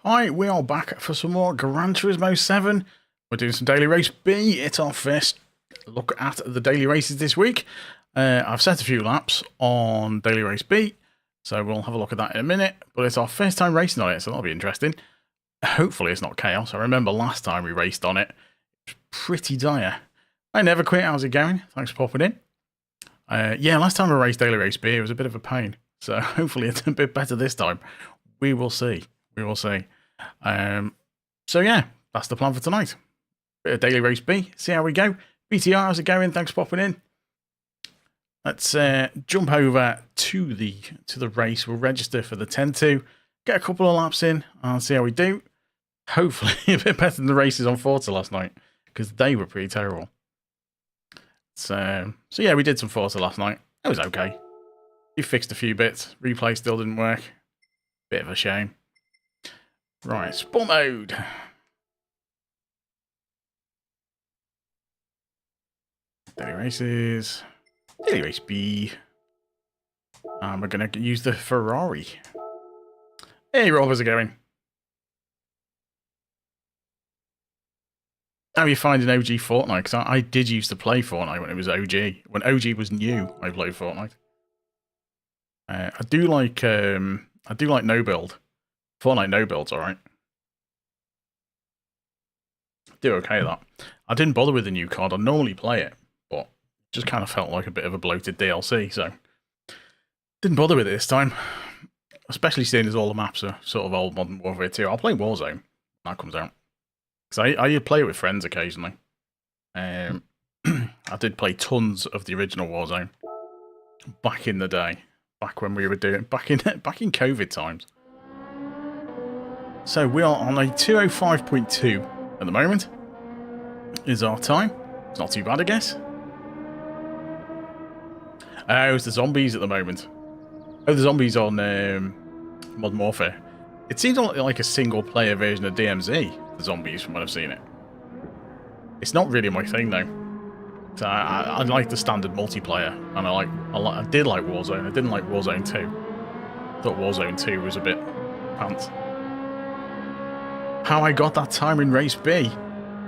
Hi, we are back for some more Gran Turismo 7. We're doing some Daily Race B. It's our first look at the daily races this week. I've set a few laps on Daily Race B, so we'll have a look at that in a minute. But it's our first time racing on it, so that'll be interesting. Hopefully it's not chaos. I remember last time we raced on it, it was pretty dire. I never quit. How's it going? Thanks for popping in. Yeah, last time I raced Daily Race B, it was a bit of a pain. So hopefully it's a bit better this time. We will see. We will see. So yeah, that's the plan for tonight. Bit of Daily Race B. See how we go. BTR, how's it going? Thanks for popping in. Let's jump over to the race. We'll register for the 10-2. Get a couple of laps in and see how we do. Hopefully a bit better than the races on Forza last night, because they were pretty terrible. So yeah, we did some Forza last night. It was okay. We fixed a few bits. Replay still didn't work. Bit of a shame. Right, sport mode. Daily races. Daily race B. And we're going to use the Ferrari. Hey Rob, how's it going? How are you finding OG Fortnite? Because I did used to play Fortnite when it was OG. When OG was new, I played Fortnite. I do like no build. Fortnite no build's alright. Do okay at that. I didn't bother with the new card. I normally play it, but just kind of felt like a bit of a bloated DLC, so didn't bother with it this time. Especially seeing as all the maps are sort of old Modern Warfare 2. I'll play Warzone when that comes out. Because I play it with friends occasionally. I did play tons of the original Warzone back in the day. Back when we were doing back in COVID times. So we are on a 2:05.2 at the moment. Is our time. It's not too bad, I guess. Oh, it's the zombies at the moment. Oh, the zombies on Modern Warfare. It seems like a single player version of DMZ, the zombies, from what I've seen it. It's not really my thing though. So I like the standard multiplayer, and I did like Warzone. I didn't like Warzone 2. I thought Warzone 2 was a bit pants. How I got that time in race B?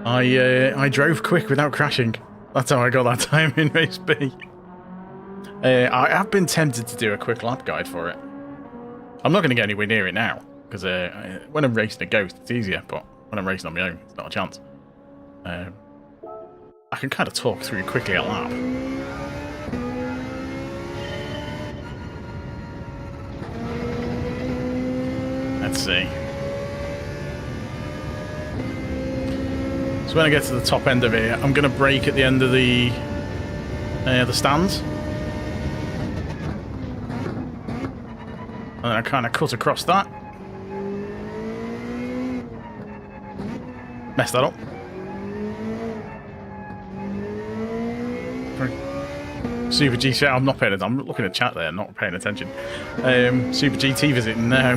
I drove quick without crashing. That's how I got that time in race B. I have been tempted to do a quick lap guide for it. I'm not going to get anywhere near it now, because when I'm racing a Ghost, it's easier, but when I'm racing on my own, it's not a chance. I can kind of talk through quickly a lap. Let's see. So when I get to the top end of it, I'm going to brake at the end of the stands. And then I kind of cut across that. Mess that up. Super GT, I'm not paying attention. I'm looking at chat there, not paying attention. Super GT visit, no.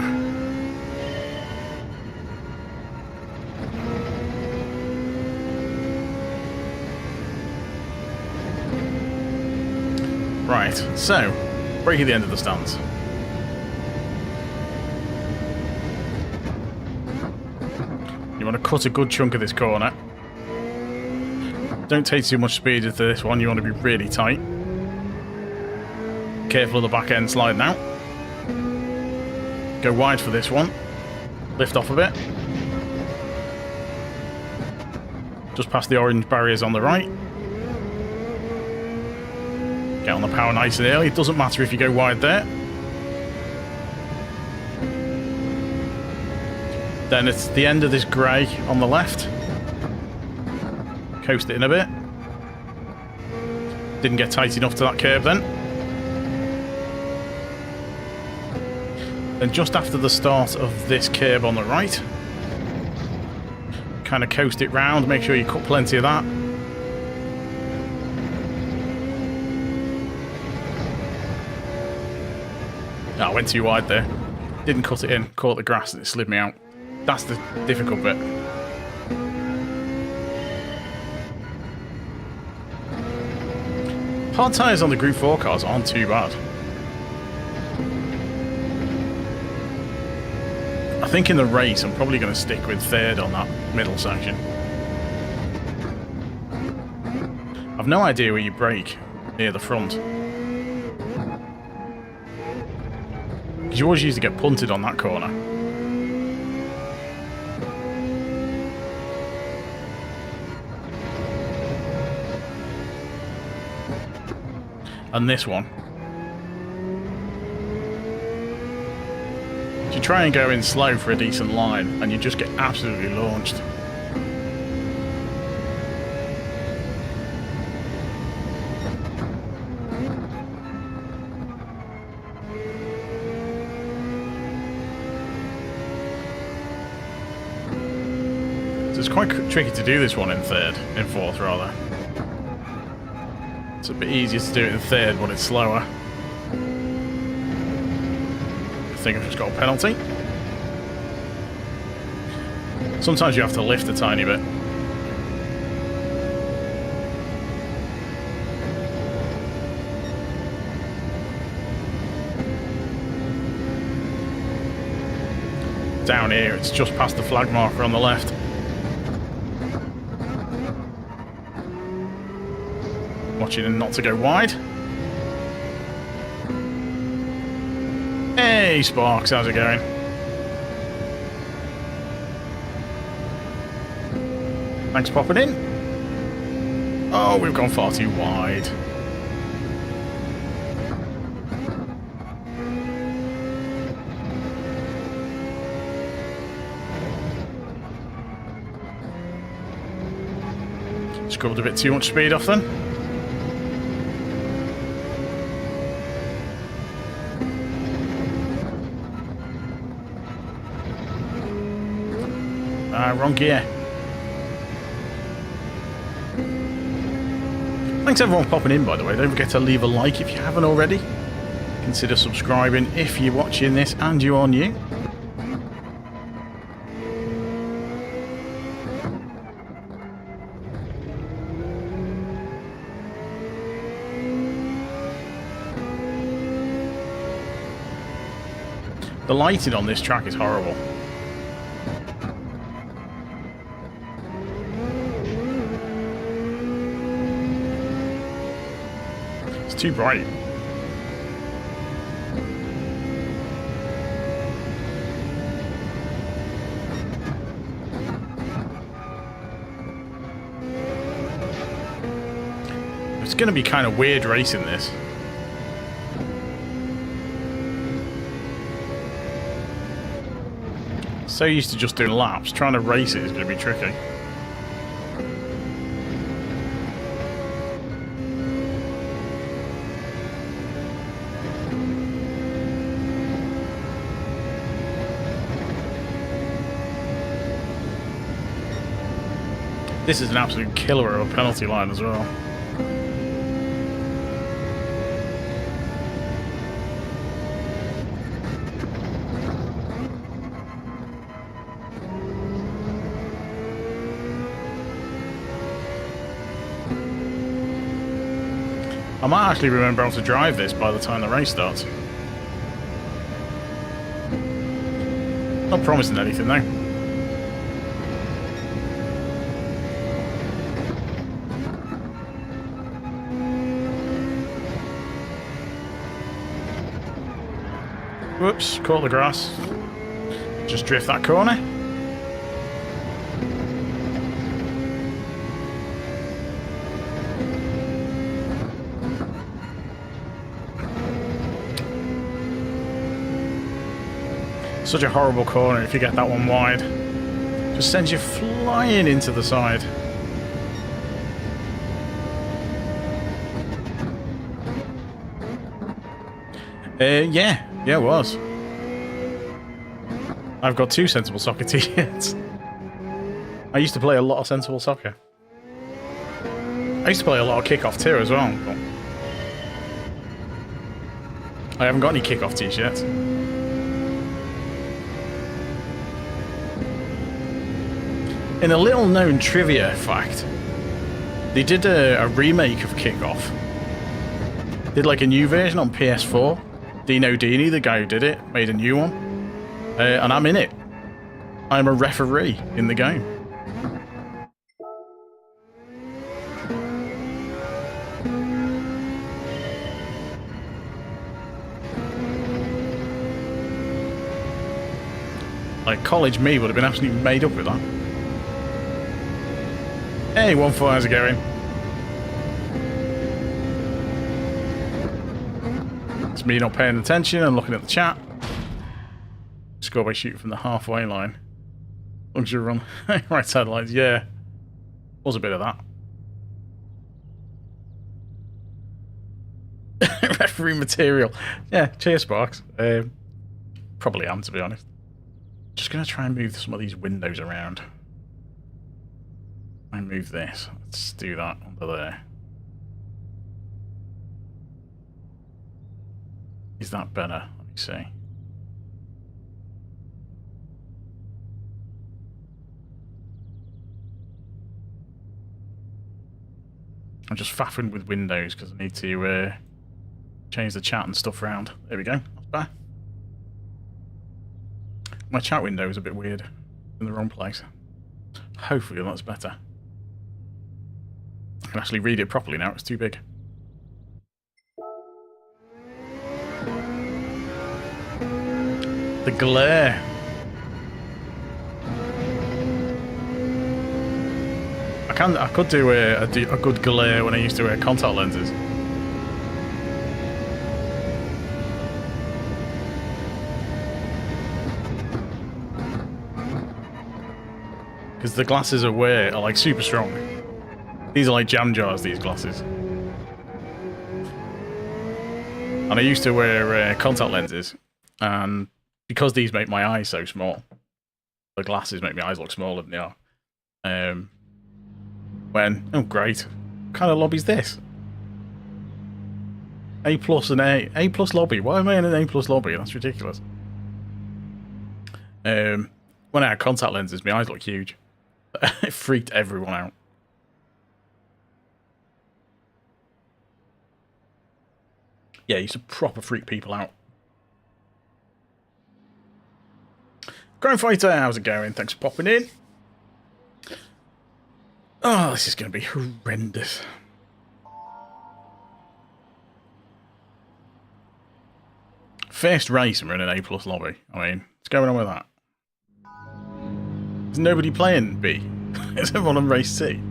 Right, so, brake at the end of the stands. You want to cut a good chunk of this corner. Don't take too much speed into this one, you want to be really tight. Careful of the back end sliding out. Go wide for this one. Lift off a bit. Just past the orange barriers on the right. Get on the power nice and early. It doesn't matter if you go wide there. Then it's the end of this grey on the left. Coast it in a bit. Didn't get tight enough to that curb then. Then just after the start of this curb on the right, kind of coast it round, make sure you cut plenty of that. Oh, I went too wide there. Didn't cut it in, caught the grass and it slid me out. That's the difficult bit. Hard tyres on the Gr.4 cars aren't too bad. I think in the race I'm probably going to stick with third on that middle section. I've no idea where you brake near the front. Because you always used to get punted on that corner. And this one. You try and go in slow for a decent line, and you just get absolutely launched. So it's quite tricky to do this one in fourth rather. It's a bit easier to do it in third when it's slower. I think I've just got a penalty. Sometimes you have to lift a tiny bit. Down here, it's just past the flag marker on the left. Watching him not to go wide. Hey, Sparks, how's it going? Thanks for popping in. Oh, we've gone far too wide. Scrubbed a bit too much speed off then. Wrong gear. Thanks everyone for popping in, by the way. Don't forget to leave a like if you haven't already. Consider subscribing if you're watching this and you are new. The lighting on this track is horrible. Too bright. It's going to be kind of weird racing this. So used to just doing laps, trying to race it is going to be tricky. This is an absolute killer of a penalty line as well. I might actually remember how to drive this by the time the race starts. Not promising anything though. Whoops, caught the grass. Just drift that corner. Such a horrible corner if you get that one wide. Just sends you flying into the side. Yeah, it was. I've got 2 Sensible Soccer t-shirts. I used to play a lot of Sensible Soccer. I used to play a lot of Kickoff too as well. But I haven't got any Kickoff t-shirts. In a little known trivia fact, they did a remake of Kickoff. Did like a new version on PS4. Dino Dini, the guy who did it, made a new one. And I'm in it. I'm a referee in the game. Like, college me would have been absolutely made up with that. Hey, 1-4, how's it going? It's me not paying attention and looking at the chat. Score by shooting from the halfway line. As long as you're on right side lines, yeah. Was a bit of that. Referee material. Yeah, cheers, Sparks. Probably am, to be honest. Just going to try and move some of these windows around. And move this. Let's do that under there. Is that better? Let me see. I'm just faffing with windows because I need to change the chat and stuff around. There we go. That's better. My chat window is a bit weird. In the wrong place. Hopefully that's better. I can actually read it properly now. It's too big. The glare. I could do a good glare when I used to wear contact lenses. Because the glasses I wear are like super strong. These are like jam jars, these glasses. And I used to wear contact lenses, and because these make my eyes so small, the glasses make my eyes look smaller than they are. Oh great, what kind of lobby's this? A+ and A+ lobby. Why am I in an A+ lobby? That's ridiculous. When I had contact lenses, my eyes look huge. It freaked everyone out. Yeah, it used to proper freak people out. Ground Fighter, how's it going? Thanks for popping in. Oh, this is going to be horrendous. First race and we're in an A+ lobby. I mean, what's going on with that? Is nobody playing B? Is everyone on race C?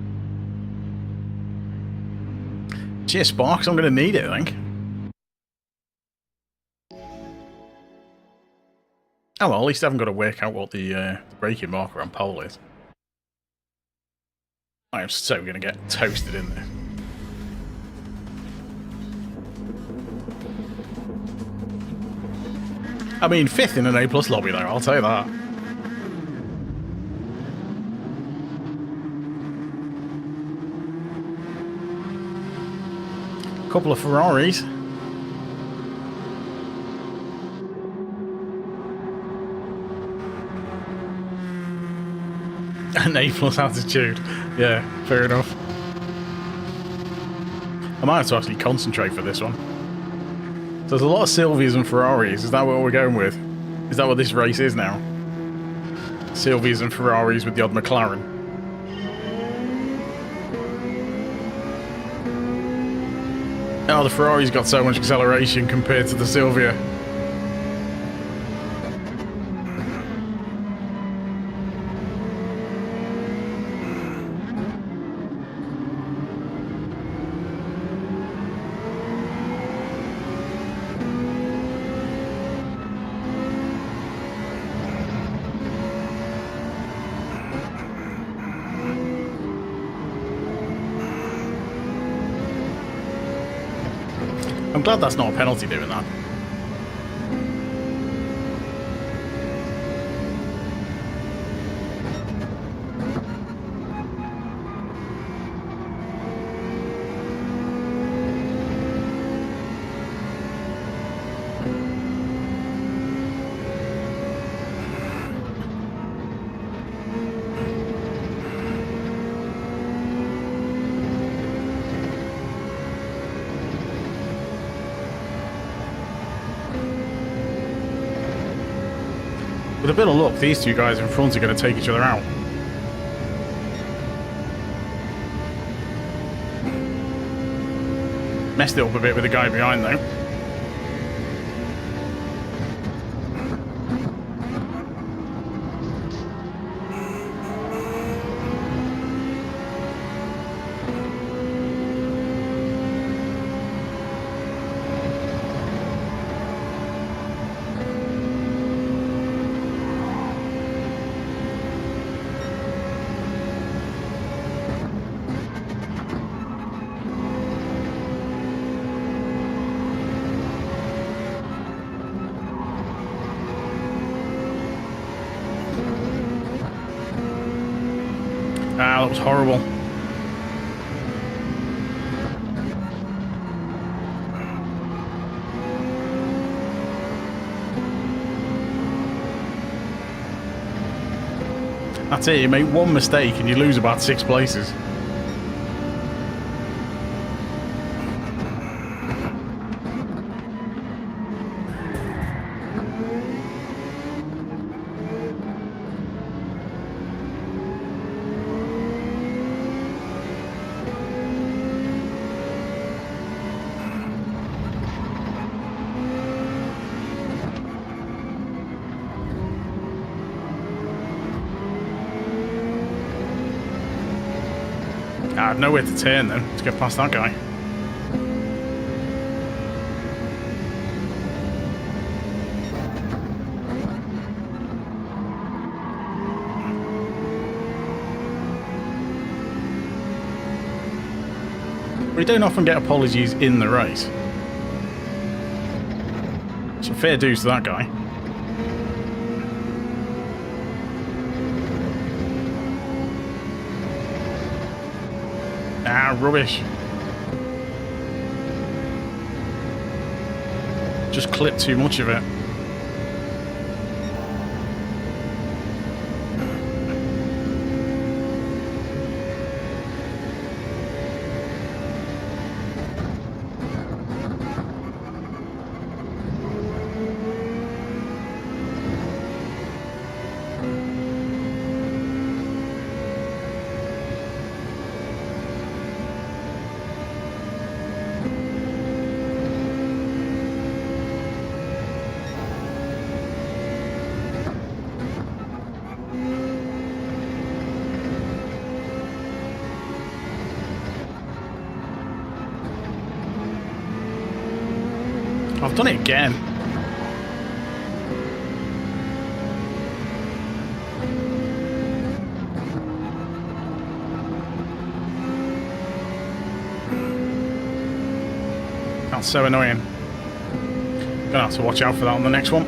Cheers, Sparks. I'm going to need it, I think. Oh well, at least I haven't got to work out what the braking marker on pole is. I am so going to get toasted in this. I mean, 5th in an A+ lobby though, I'll tell you that. Couple of Ferraris. An A+ attitude. Yeah, fair enough. I might have to actually concentrate for this one. So there's a lot of Silvias and Ferraris. Is that what we're going with? Is that what this race is now? Silvias and Ferraris with the odd McLaren. Oh, the Ferrari's got so much acceleration compared to the Silvia. I'm glad that's not a penalty doing that. With a bit of luck, these two guys in front are going to take each other out. Messed it up a bit with the guy behind, though. Ah, that was horrible. That's it, you make one mistake and you lose about 6 places. I had nowhere to turn then to get past that guy. We don't often get apologies in the race. So fair dues to that guy. Ah, rubbish. Just clipped too much of it. I've done it again. That's so annoying. Gonna have to watch out for that on the next one.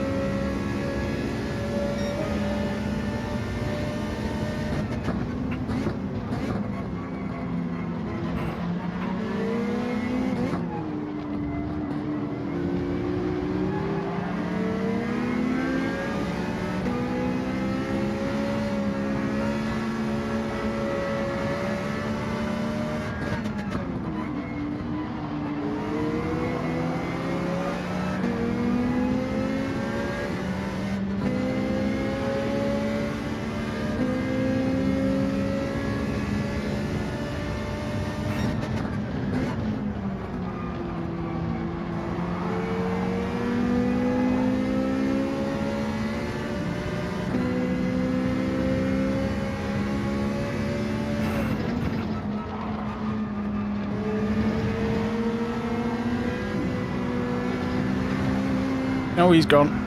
No, he's gone.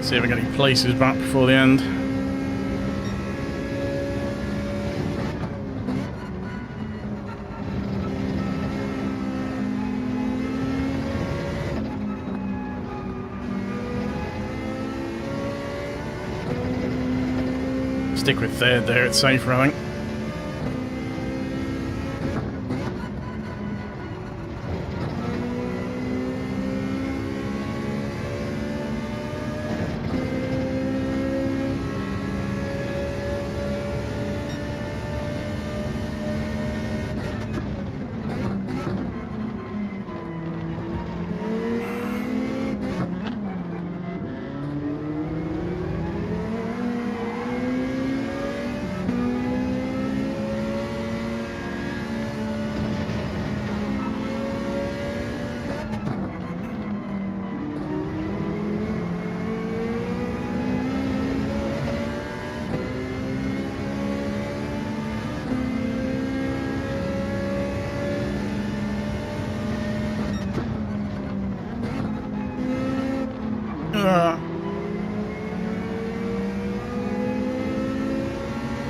See if I get any places back before the end. Stick with third there, it's safer, I think.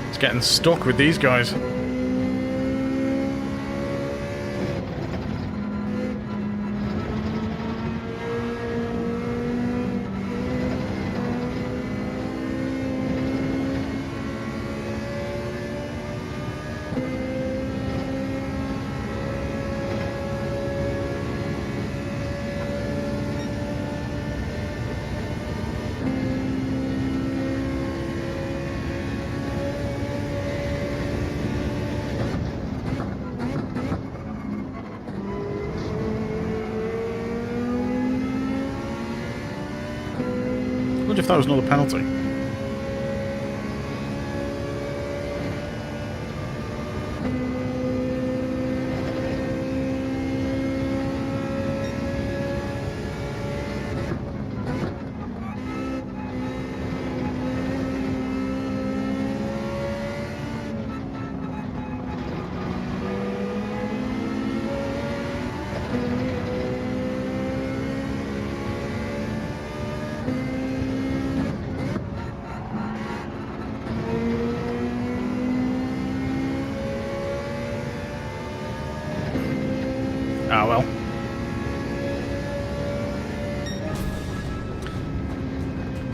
It's getting stuck with these guys. I wonder if that was another penalty. Ah, well.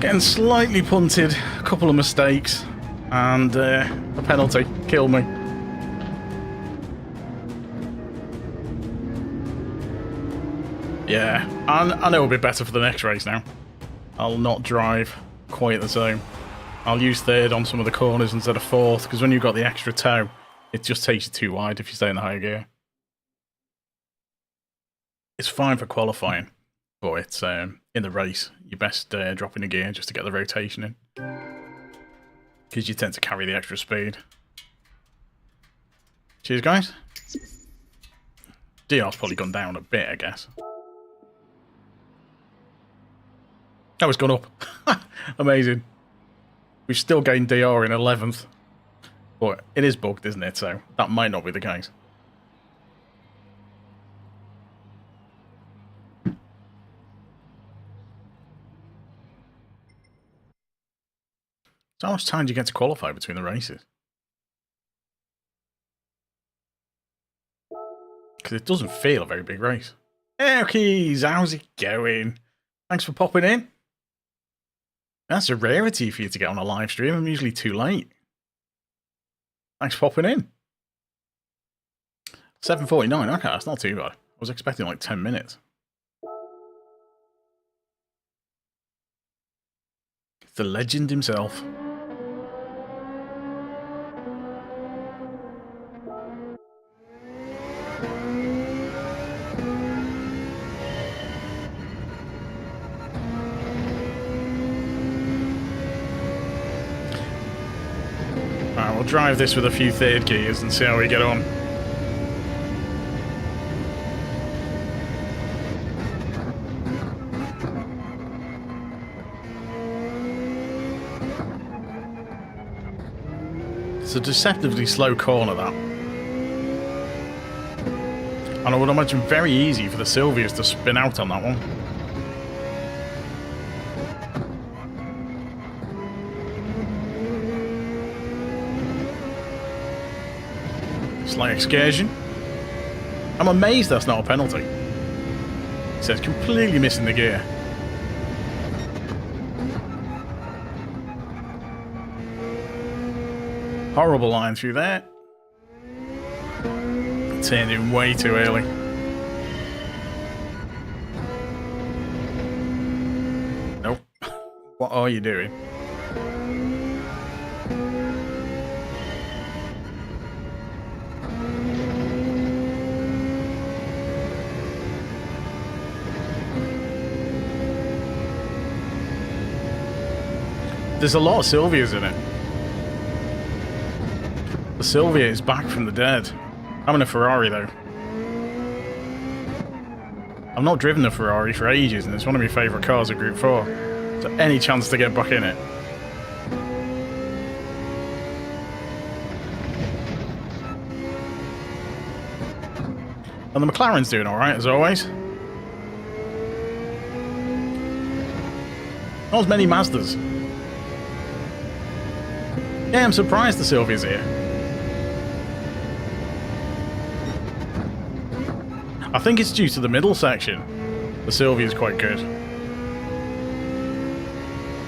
Getting slightly punted, a couple of mistakes, and a penalty. Killed me. Yeah, I know it'll be better for the next race now. I'll not drive quite the same. I'll use third on some of the corners instead of fourth, because when you've got the extra toe, it just takes you too wide if you stay in the higher gear. It's fine for qualifying, but it's in the race, you best drop in a gear just to get the rotation in. Because you tend to carry the extra speed. Cheers, guys. DR's probably gone down a bit, I guess. Oh, it's gone up. Amazing. We've still gained DR in 11th. But it is bugged, isn't it? So that might not be the case. So how much time do you get to qualify between the races? Because it doesn't feel a very big race. Hey, Keys, how's it going? Thanks for popping in. That's a rarity for you to get on a live stream. I'm usually too late. Thanks for popping in. 7:49, okay, that's not too bad. I was expecting like 10 minutes. The legend himself. Alright, we'll drive this with a few third gears and see how we get on. It's a deceptively slow corner, that. And I would imagine very easy for the Sylvias to spin out on that one. Slight excursion. I'm amazed that's not a penalty. It says completely missing the gear. Horrible line through there. Turned in way too early. Nope. What are you doing? There's a lot of Silvias in it. The Silvia is back from the dead. I'm in a Ferrari though. I've not driven a Ferrari for ages and it's one of my favourite cars at Gr.4. So any chance to get back in it. And the McLaren's doing alright as always. Not as many Mazdas. Yeah, I'm surprised the Silvia's here. I think it's due to the middle section. The Silvia's quite good.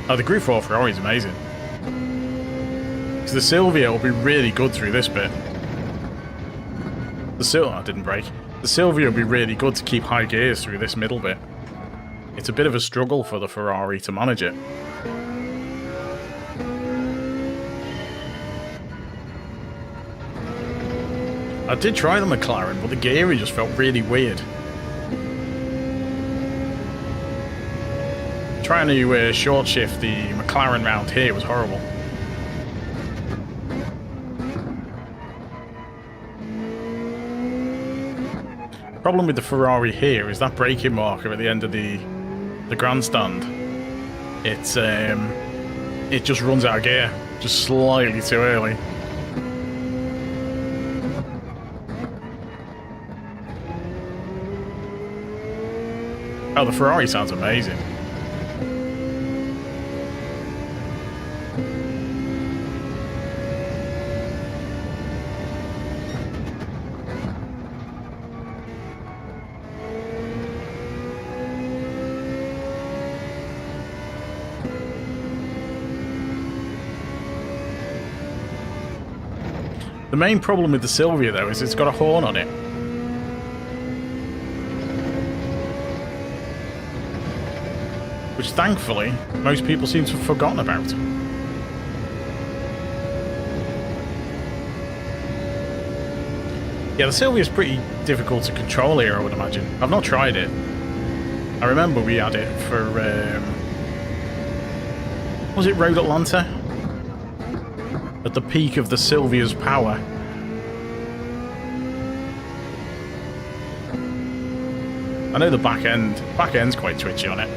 Oh, the Gr.4 Ferrari is amazing. Because the Silvia will be really good through this bit. I didn't brake. The Silvia will be really good to keep high gears through this middle bit. It's a bit of a struggle for the Ferrari to manage it. I did try the McLaren, but the gearing just felt really weird. Trying to short shift the McLaren round here was horrible. The problem with the Ferrari here is that braking marker at the end of the grandstand. It just runs out of gear, just slightly too early. Oh, the Ferrari sounds amazing. The main problem with the Silvia, though, is it's got a horn on it. Which, thankfully, most people seem to have forgotten about. Yeah, the Silvia's pretty difficult to control here, I would imagine. I've not tried it. I remember we had it for, was it Road Atlanta? At the peak of the Silvia's power. I know the back end's quite twitchy on it.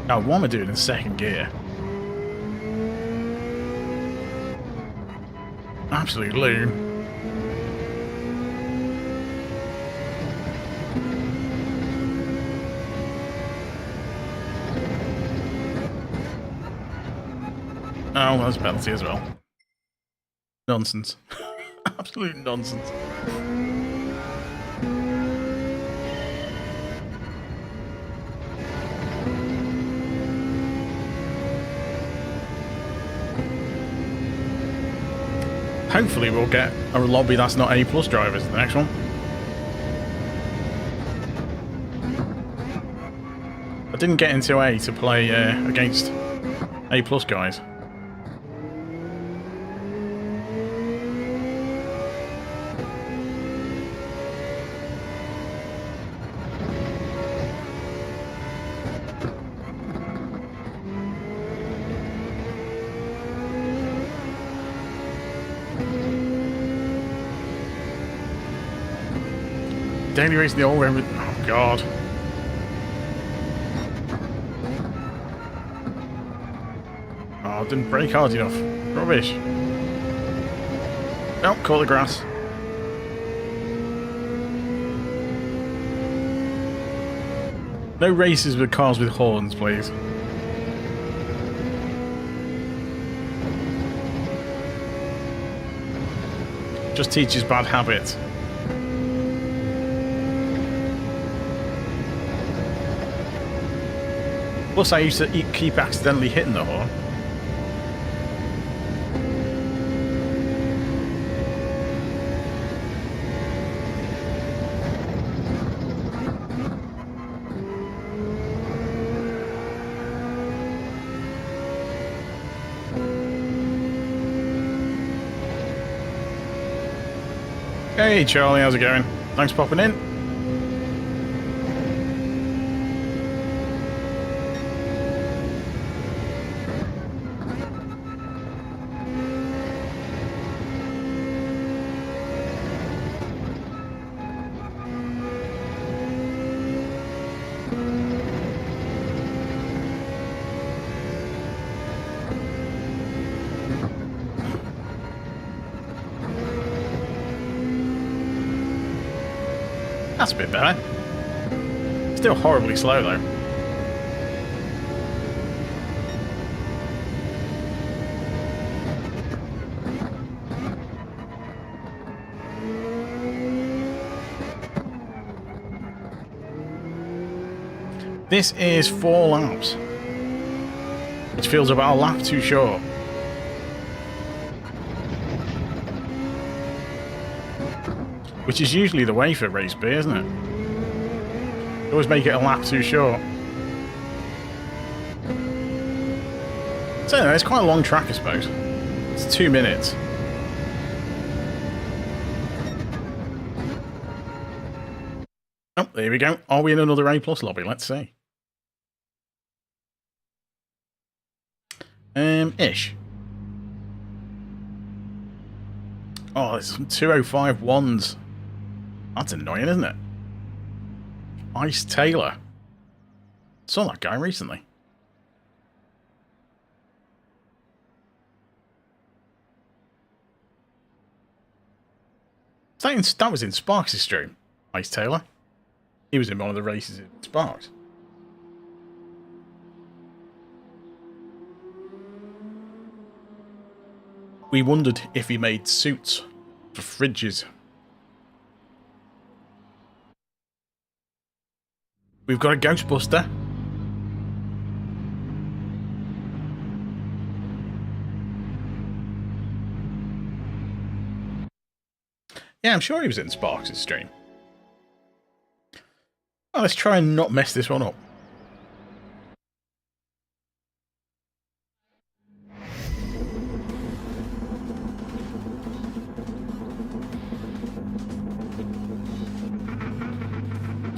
Now, what am I doing in second gear? Absolute loon. Oh, that's a penalty as well. Nonsense. Absolute nonsense. Hopefully we'll get a lobby that's not A+ drivers in the next one. I didn't get into A to play against A+ guys. Daily race in the old room. Oh god. Oh, I didn't brake hard enough. Rubbish. Nope, caught the grass. No races with cars with horns, please. Just teaches bad habits. Plus, I used to keep accidentally hitting the horn. Hey Charlie, how's it going? Thanks for popping in. That's a bit better. Still horribly slow though. This is 4 laps, which feels about a lap too short. Which is usually the way for race B, isn't it? You always make it a lap too short. So anyway, it's quite a long track, I suppose. It's 2 minutes. Oh, there we go. Are we in another A+ lobby? Let's see. Ish. Oh, there's some 205-1s. That's annoying, isn't it? Ice Taylor. Saw that guy recently. That was in Sparks' stream, Ice Taylor. He was in one of the races in Sparks. We wondered if he made suits for fridges. We've got a Ghostbuster. Yeah, I'm sure he was in Sparks' stream. Well, let's try and not mess this one up.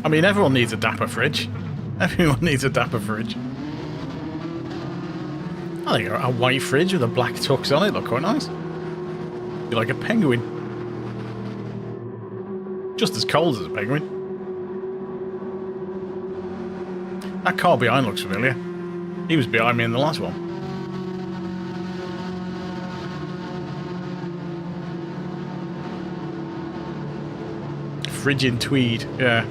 I mean, everyone needs a dapper fridge. Everyone needs a dapper fridge. I think a white fridge with a black tux on it look quite nice. Be like a penguin. Just as cold as a penguin. That car behind looks familiar. He was behind me in the last one. Frigid tweed, yeah.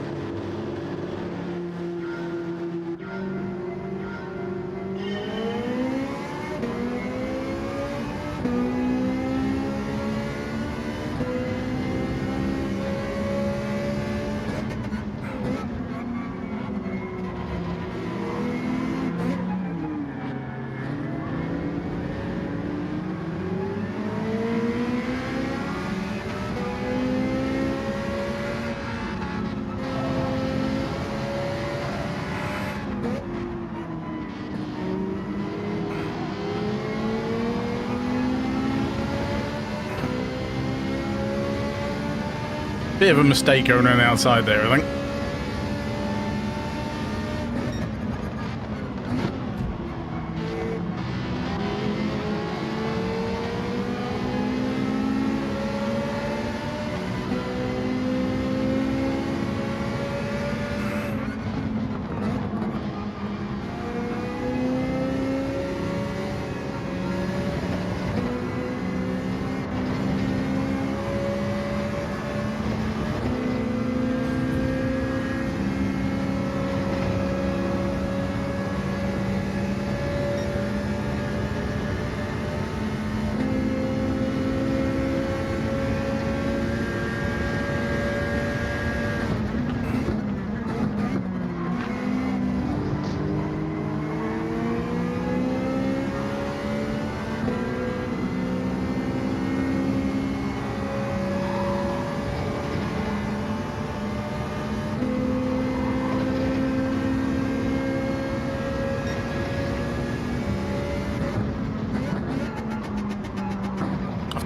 Bit of a mistake going on outside there, I think.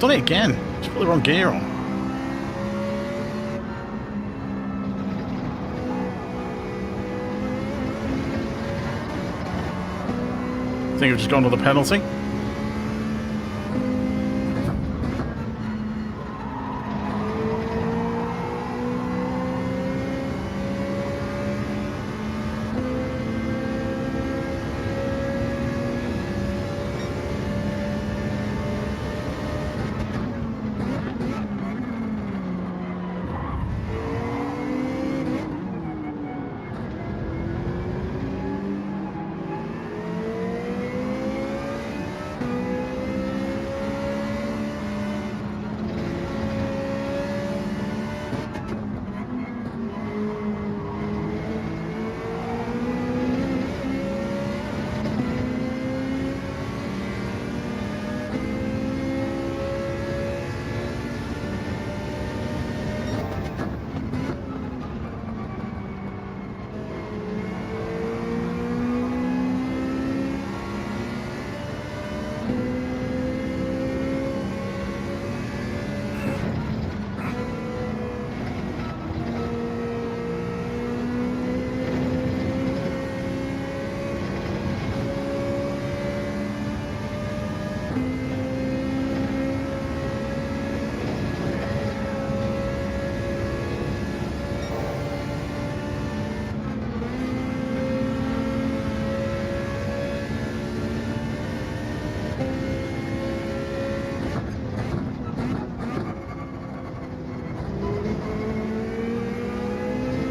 done it again. Just put the wrong gear on. I think I've just gone to the penalty.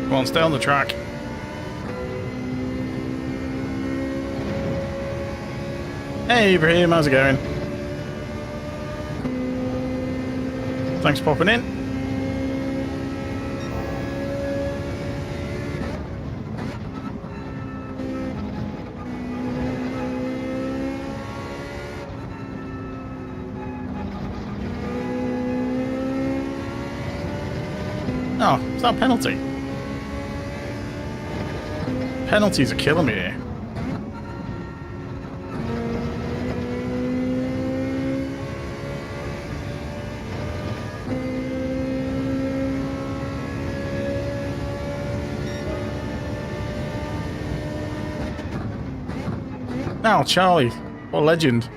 Come on, stay on the track. Hey Ibrahim, how's it going? Thanks for popping in. Oh, it's that penalty. Penalties are killing me here. Now, Charlie, what a legend.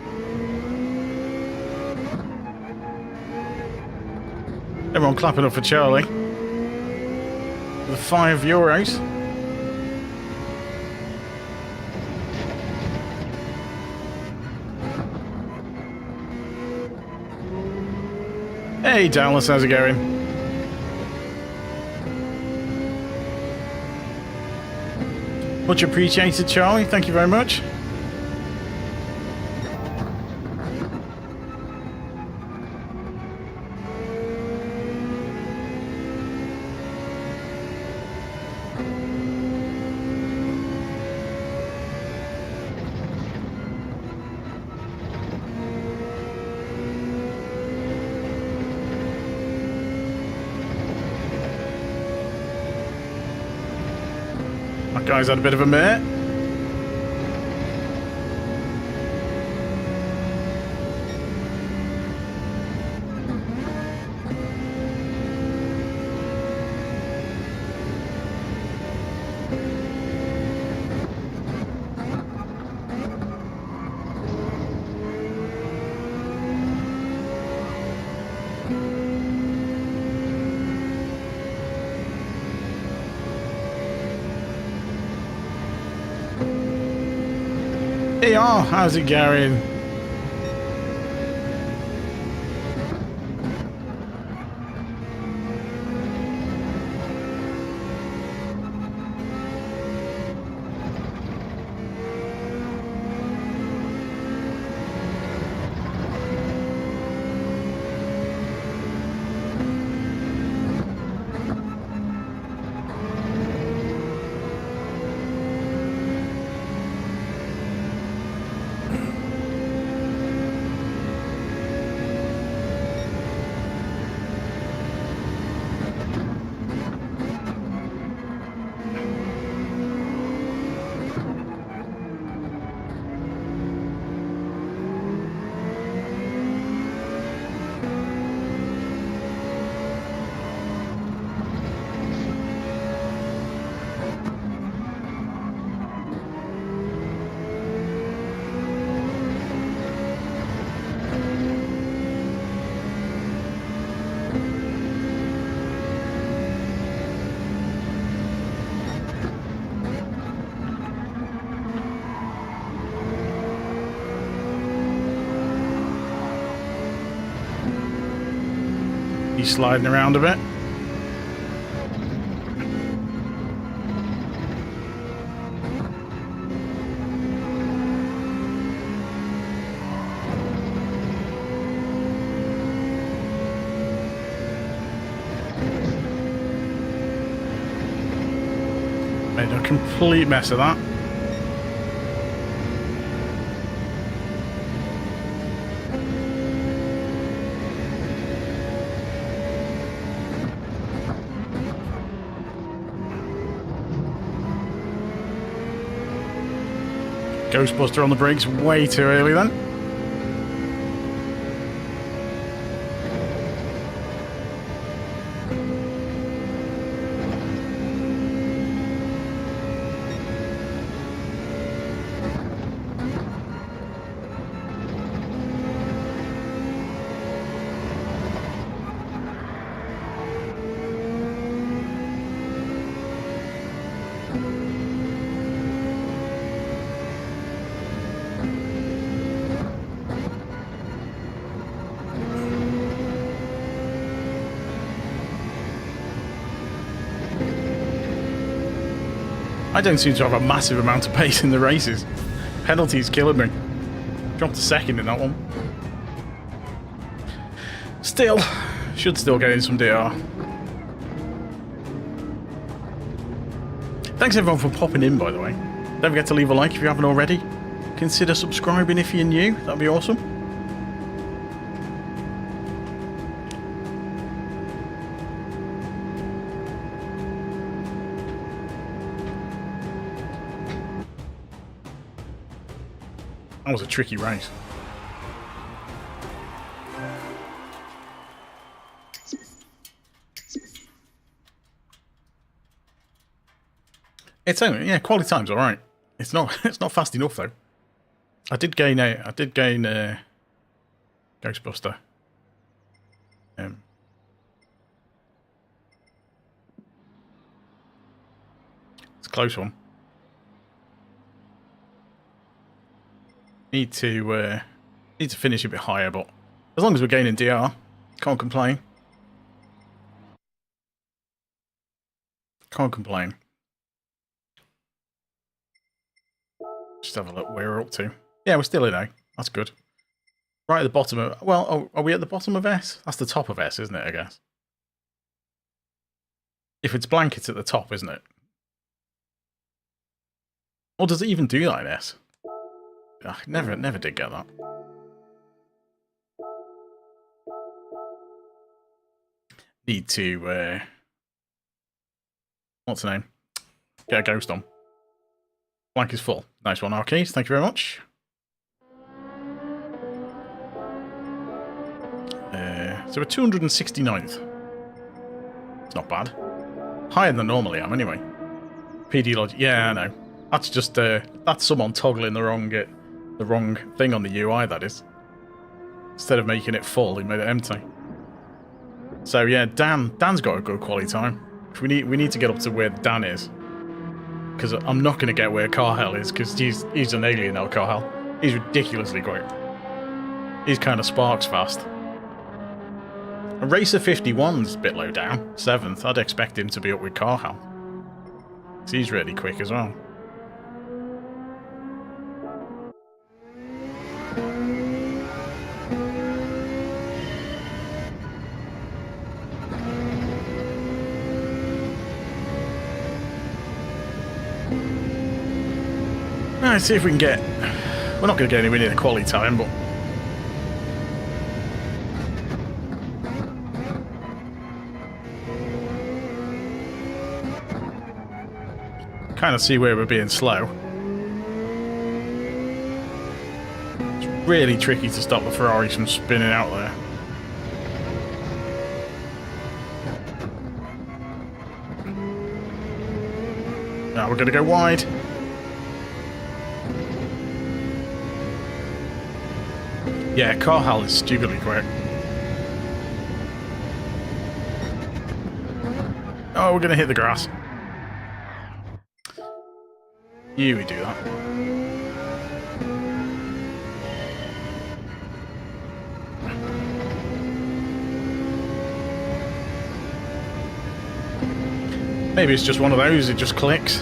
Everyone clapping up for Charlie. The €5. Hey Dallas, how's it going? Much appreciated, Charlie. Thank you very much. That guy's had a bit of a mare. Hey, oh, how's it going? He's sliding around a bit. Made a complete mess of that. Ghostbuster on the brakes way too early then. I don't seem to have a massive amount of pace in the races. Penalty's killing me. Dropped a second in that one. Still, should still get in some DR. Thanks everyone for popping in, by the way. Don't forget to leave a like if you haven't already. Consider subscribing if you're new. That'd be awesome. That was a tricky race. It's only, yeah, quality time's all right. It's not fast enough though. I did gain Ghostbuster. It's a close one. Need to finish a bit higher, but as long as we're gaining DR, can't complain. Can't complain. Just have a look where we're up to. Yeah, we're still in A. That's good. Right at the bottom of... Well, oh, are we at the bottom of S? That's the top of S, isn't it, I guess? If it's blank, it's at the top, isn't it? Or does it even do that in S? Ugh, never did get that. Need to... what's the name? Get a ghost on. Blank is full. Nice one, Arkeys. Thank you very much. So we're 269th. It's not bad. Higher than normally am, anyway. PD logic. Yeah, I know. That's just that's someone toggling the wrong thing on the UI. That is. Instead of making it full, he made it empty. So yeah, Dan's got a good quality time. We need to get up to where Dan is. Because I'm not going to get where Carhell is, because he's an alien now, Carhell. He's ridiculously quick. He's kind of sparks fast. A Racer 51's a bit low down, 7th. I'd expect him to be up with Carhell. Because he's really quick as well. Let's see if we can get... We're not going to get anywhere near the quality time, but... kind of see where we're being slow. It's really tricky to stop the Ferraris from spinning out there. Now we're going to go wide. Yeah, Carhell is stupidly quick. Oh, we're going to hit the grass. You would do that. Maybe it's just one of those, it just clicks.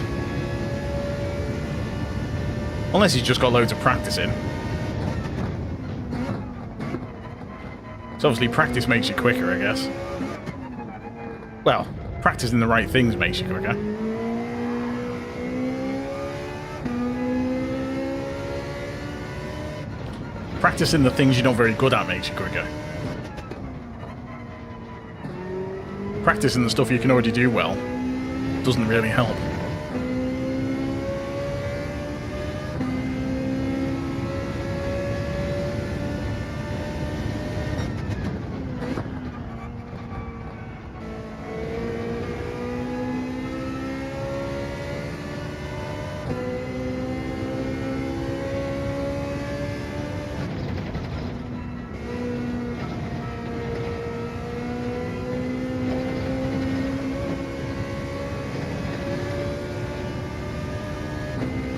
Unless he's just got loads of practice in. So obviously practice makes you quicker, I guess. Well, practicing the right things makes you quicker. Practicing the things you're not very good at makes you quicker. Practicing the stuff you can already do well doesn't really help.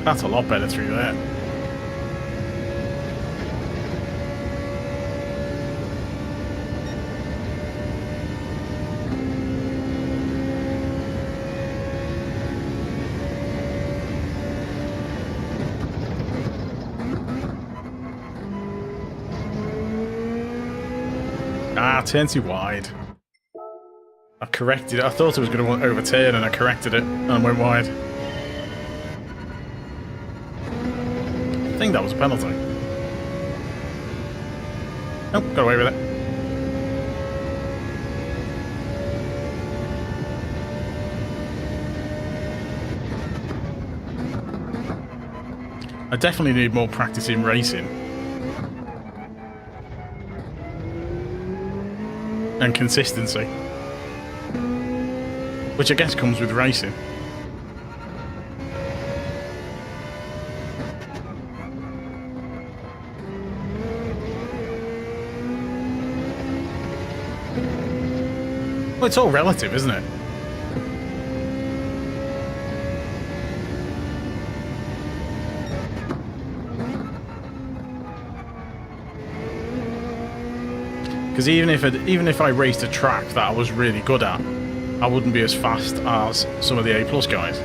That's a lot better through there. Turn too wide. I corrected it. I thought it was going to overturn and I corrected it and went wide. I think that was a penalty. Nope, got away with it. I definitely need more practice in racing. And consistency. Which I guess comes with racing. Well, it's all relative, isn't it? Because even if I raced a track that I was really good at, I wouldn't be as fast as some of the A+ guys.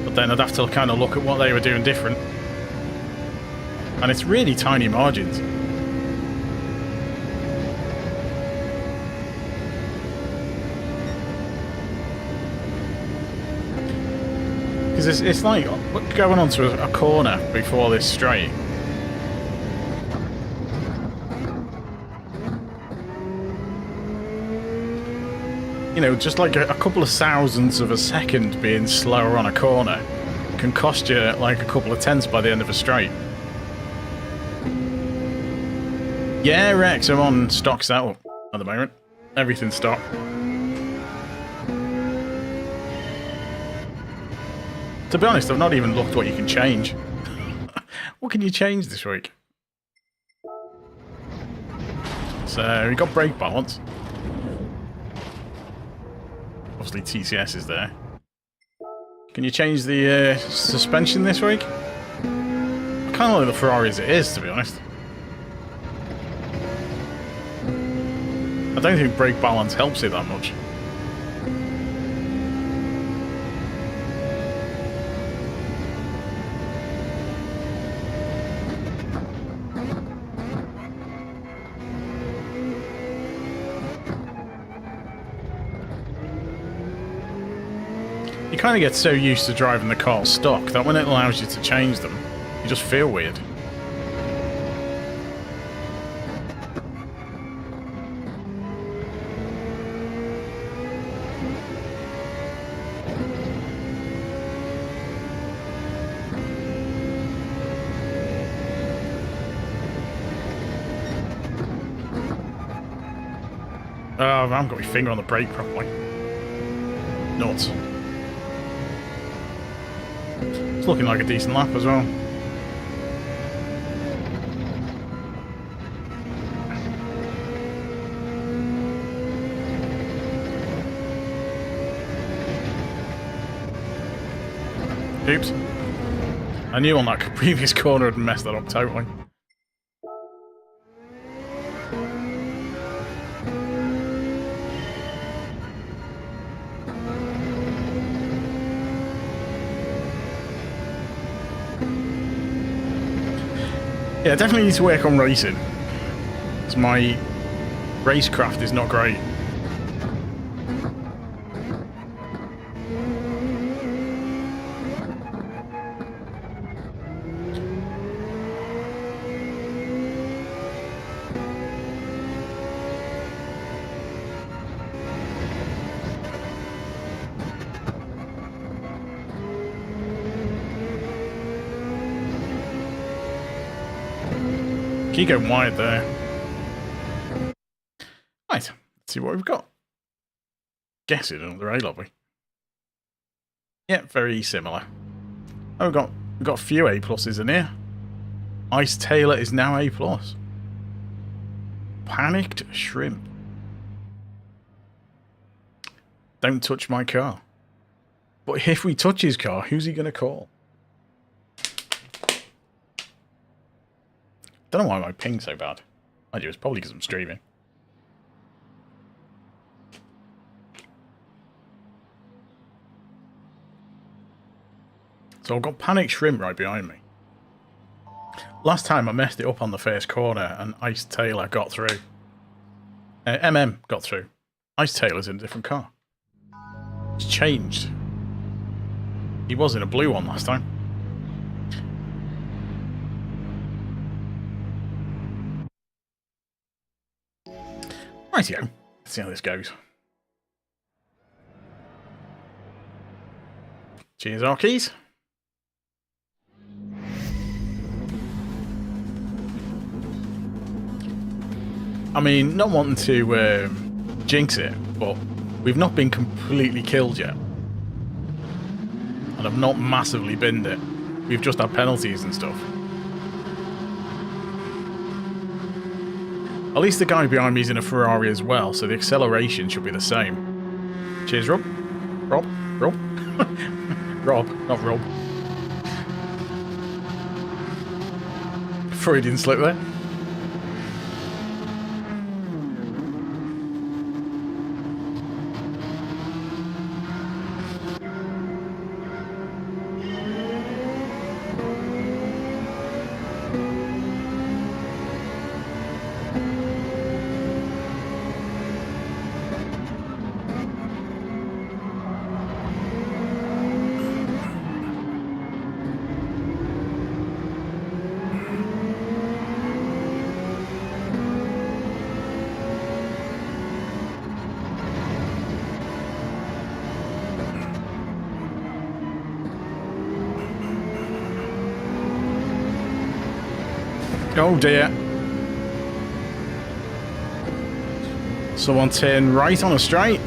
But then I'd have to kind of look at what they were doing different. And it's really tiny margins. Because it's like going onto a corner before this straight. You know, just like a couple of thousandths of a second being slower on a corner can cost you like a couple of tenths by the end of a straight. Yeah, Rex, I'm on stock setup at the moment. Everything's stock. To be honest, I've not even looked what you can change. What can you change this week? So, we got brake balance. Obviously, TCS is there. Can you change the suspension this week? I kind of like the Ferrari as it is, to be honest. I don't think brake balance helps it that much. You kind of get so used to driving the car stock that when it allows you to change them, you just feel weird. Oh, I haven't got my finger on the brake properly. Nuts. It's looking like a decent lap as well. Oops. I knew on that previous corner I'd messed that up totally. Yeah, definitely need to work on racing. Because my racecraft is not great. Keep going wide there. Right, let's see what we've got. Guessing another A lobby. Yeah, very similar. Oh, we've got a few A pluses in here. Ice Taylor is now A plus. Panicked Shrimp. Don't touch my car. But if we touch his car, who's he going to call? Don't know why my ping's so bad. I do, it's probably because I'm streaming. So I've got Panic Shrimp right behind me. Last time I messed it up on the first corner and Ice Taylor got through. MM got through. Ice Taylor's in a different car. It's changed. He was in a blue one last time. Rightio. Let's see how this goes. Cheers, Arkies. I mean, not wanting to jinx it, but we've not been completely killed yet. And I've not massively binned it. We've just had penalties and stuff. At least the guy behind me is in a Ferrari as well, so the acceleration should be the same. Cheers, Rob. Rob? Rob, not Rob. Freudian slip there. Oh dear. Someone turn right on a straight.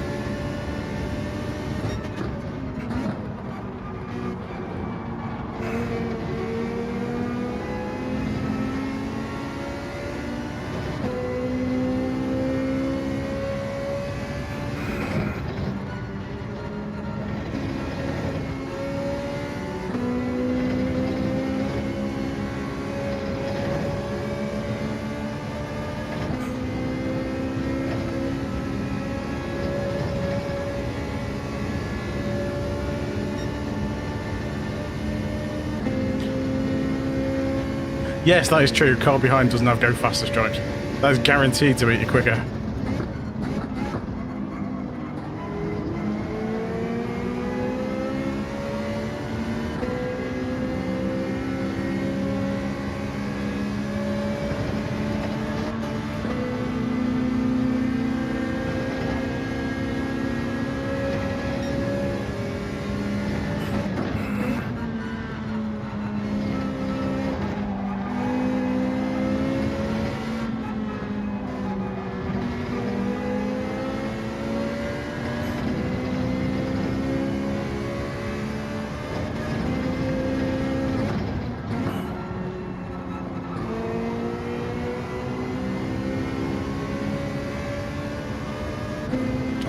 Yes, that is true. Car behind doesn't have go faster stripes. That is guaranteed to beat you quicker.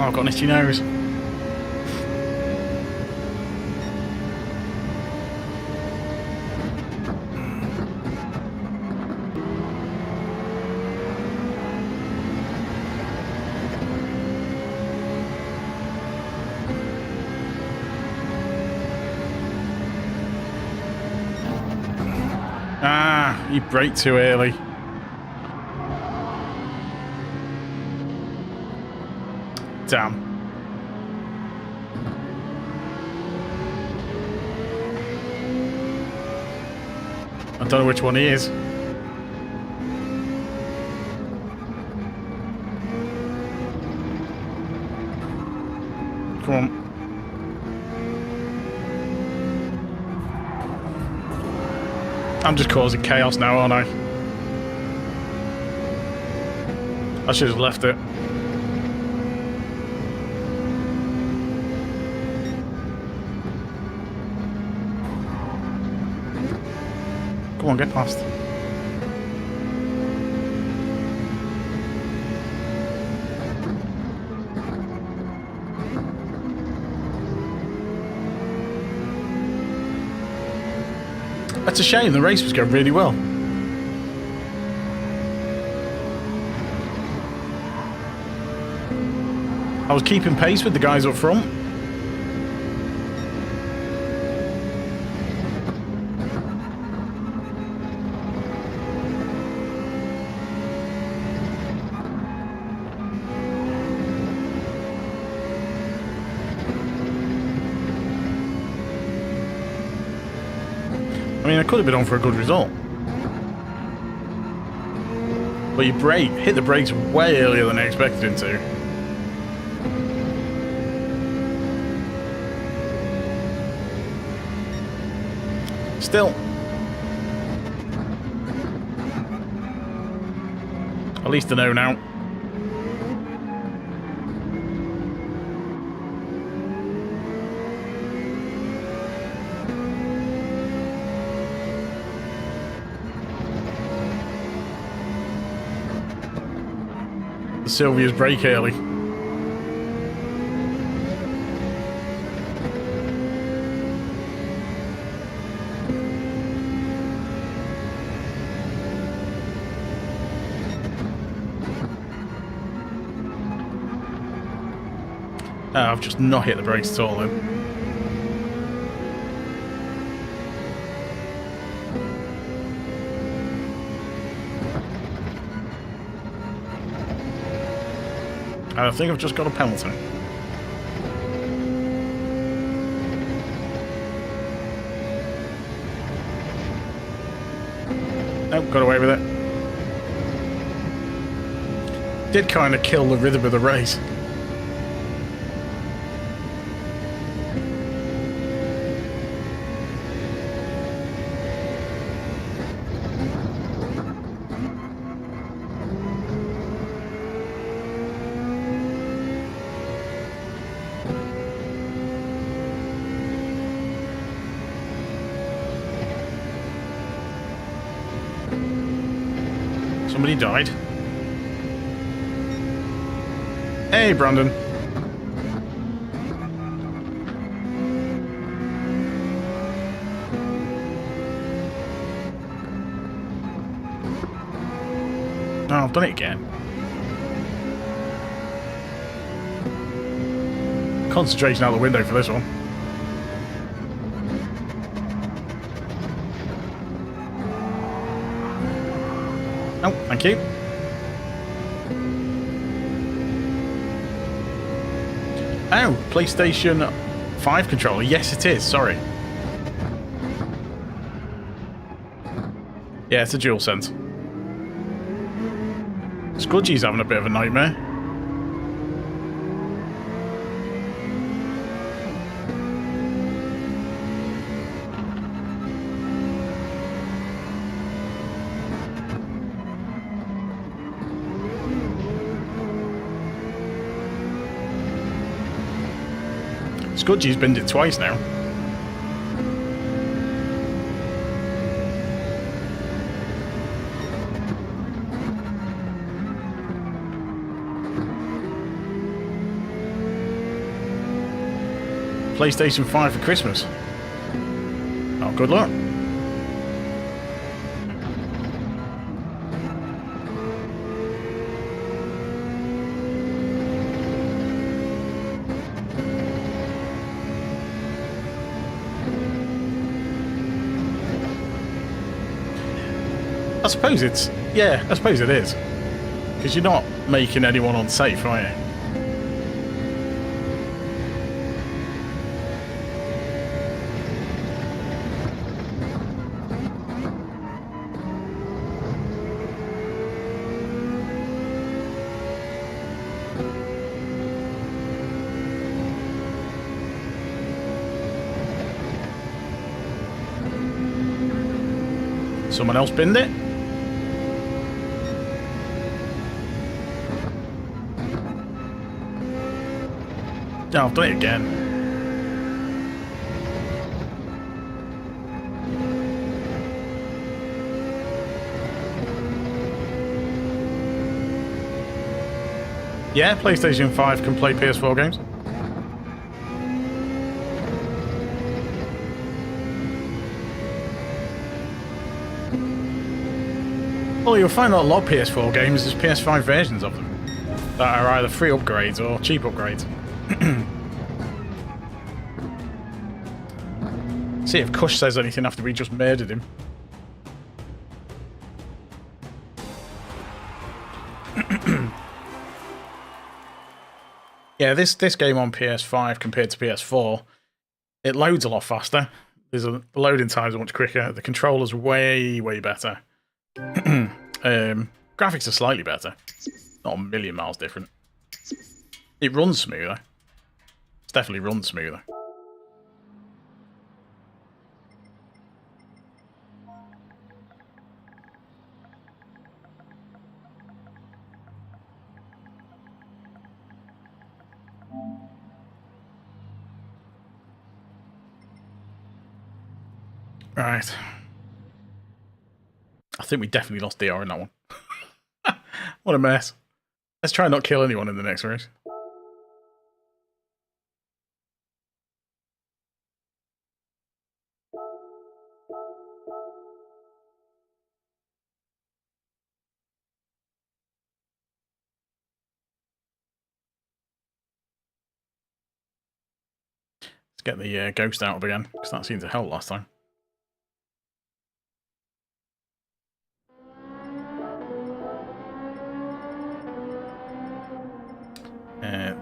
Oh, I've got an itchy nose. You brake too early. Damn. I don't know which one he is. Come on. I'm just causing chaos now, aren't I? I should have left it. Come on, get past. That's a shame, the race was going really well. I was keeping pace with the guys up front. I mean, I could have been on for a good result. But you hit the brakes way earlier than I expected him to. Still. At least I know now. Sylvia's brake early. I've just not hit the brakes at all then. I think I've just got a penalty. Nope, got away with it. Did kind of kill the rhythm of the race. Somebody died. Hey, Brandon. Oh, I've done it again. Concentration out the window for this one. Oh, thank you. Oh, PlayStation 5 controller. Yes, it is. Sorry. Yeah, it's a DualSense. Scudgy's having a bit of a nightmare. Scudgy's binned it twice now. PlayStation 5 for Christmas. Oh, good luck. I suppose it's... Yeah, I suppose it is. Because you're not making anyone unsafe, are you? Someone else binned it? Oh, I've done it again. Yeah, PlayStation 5 can play PS4 games. Well, you'll find that a lot of PS4 games is PS5 versions of them that are either free upgrades or cheap upgrades. See if Kush says anything after we just murdered him. Yeah, this game on PS5 compared to PS4, it loads a lot faster. The loading times are much quicker. The controller's way better. Graphics are slightly better. Not a million miles different. It runs smoother. It's definitely runs smoother. Right. I think we definitely lost DR in that one. What a mess. Let's try and not kill anyone in the next race. Let's get the ghost out of again, because that seemed to help last time.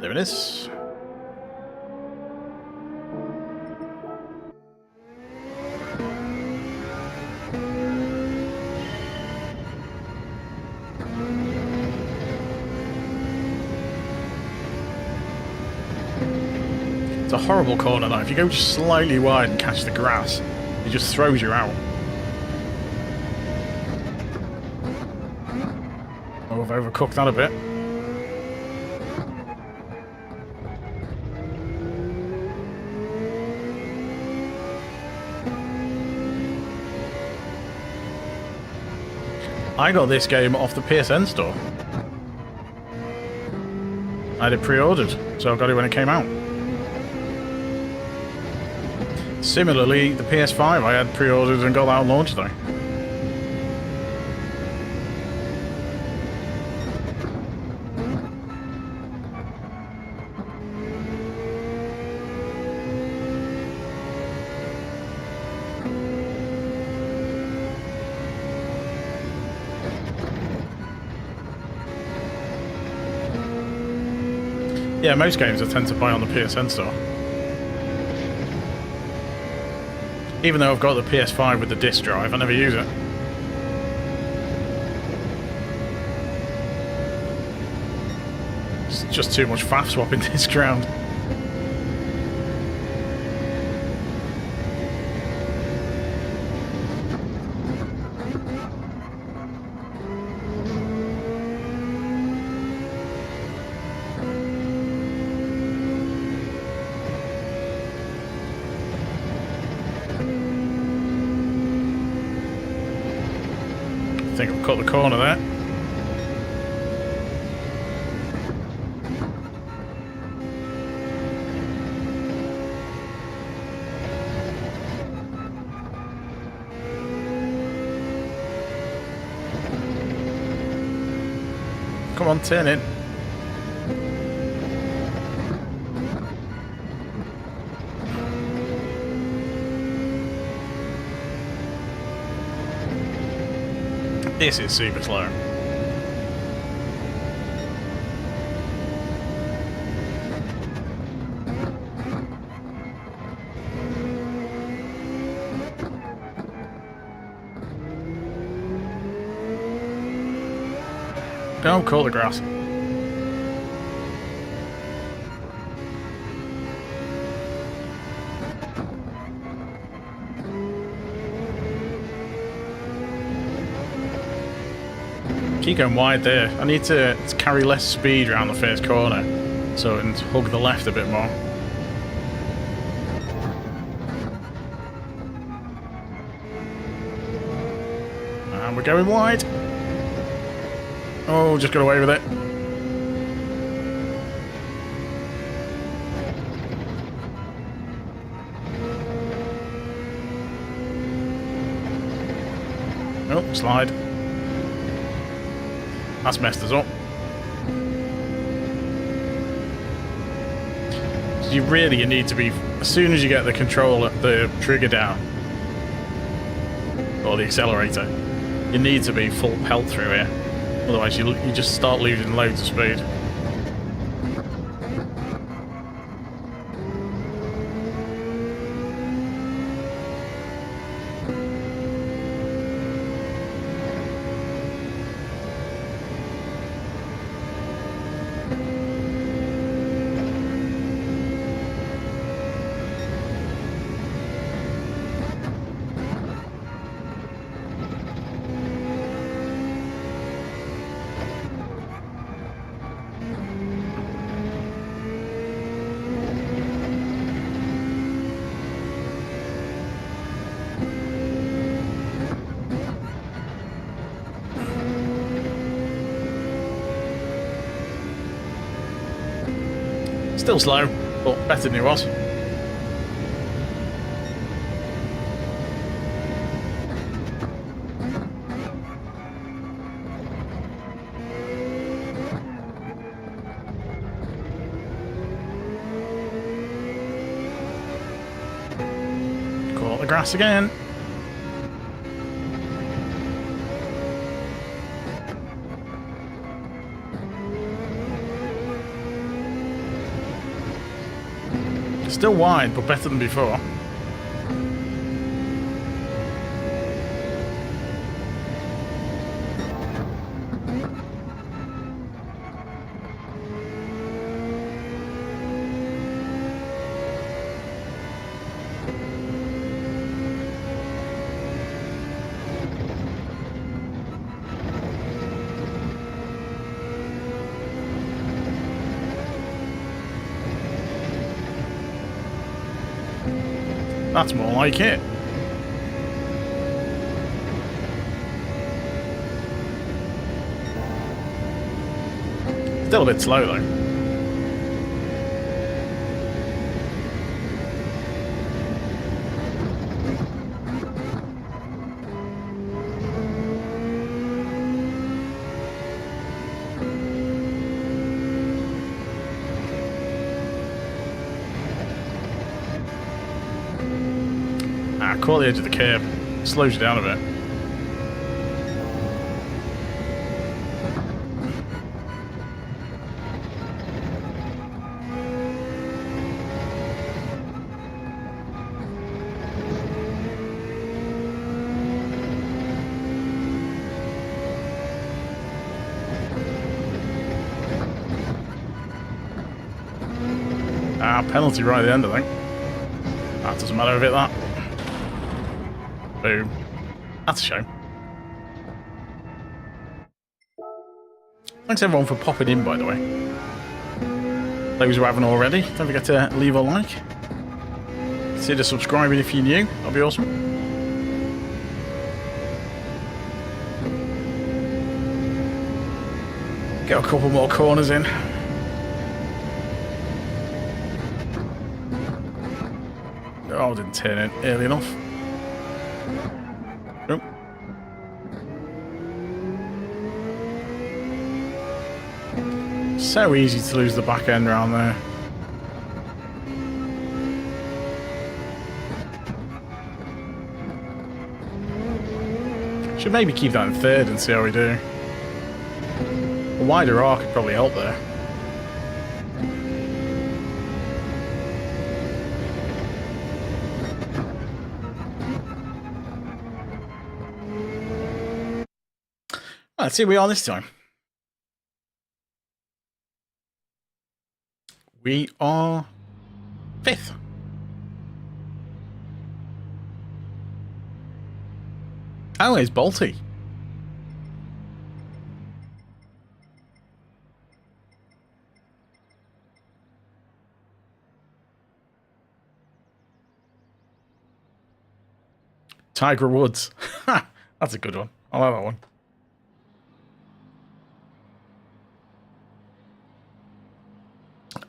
There it is. It's a horrible corner though. If you go just slightly wide and catch the grass, it just throws you out. Oh, I've overcooked that a bit. I got this game off the PSN store. I had it pre-ordered, so I got it when it came out. Similarly, the PS5 I had pre-ordered and got that on launch day. Yeah, most games I tend to buy on the PSN store. Even though I've got the PS5 with the disc drive, I never use it. It's just too much faff swapping disc around. I think I've cut the corner there. Come on, turn in. This is super slow. Don't call the grass. Keep going wide there. I need to carry less speed around the first corner so I can hug the left a bit more. And we're going wide. Oh, just got away with it. Oh, slide. That's messed us up. So you need to be, as soon as you get the controller, the trigger down, or the accelerator, you need to be full pelt through here. Otherwise you just start losing loads of speed. Still slow, but better than it was. Caught the grass again. Still wide, but better than before. That's more like it. Still a bit slow though. Caught the edge of the curb. Slows you down a bit. Penalty right at the end, I think. That doesn't matter a bit, that. Boom. That's a shame. Thanks everyone for popping in, by the way. Those who haven't already, don't forget to leave a like. Consider subscribing if you're new. That'll be awesome. Get a couple more corners in. Oh, I didn't turn it early enough. Nope. So easy to lose the back end around there. Should maybe keep that in third and see how we do. A wider arc could probably help there. Let's see where we are this time. We are 5th. Oh, it's Balti. Tiger Woods. That's a good one. I like that one.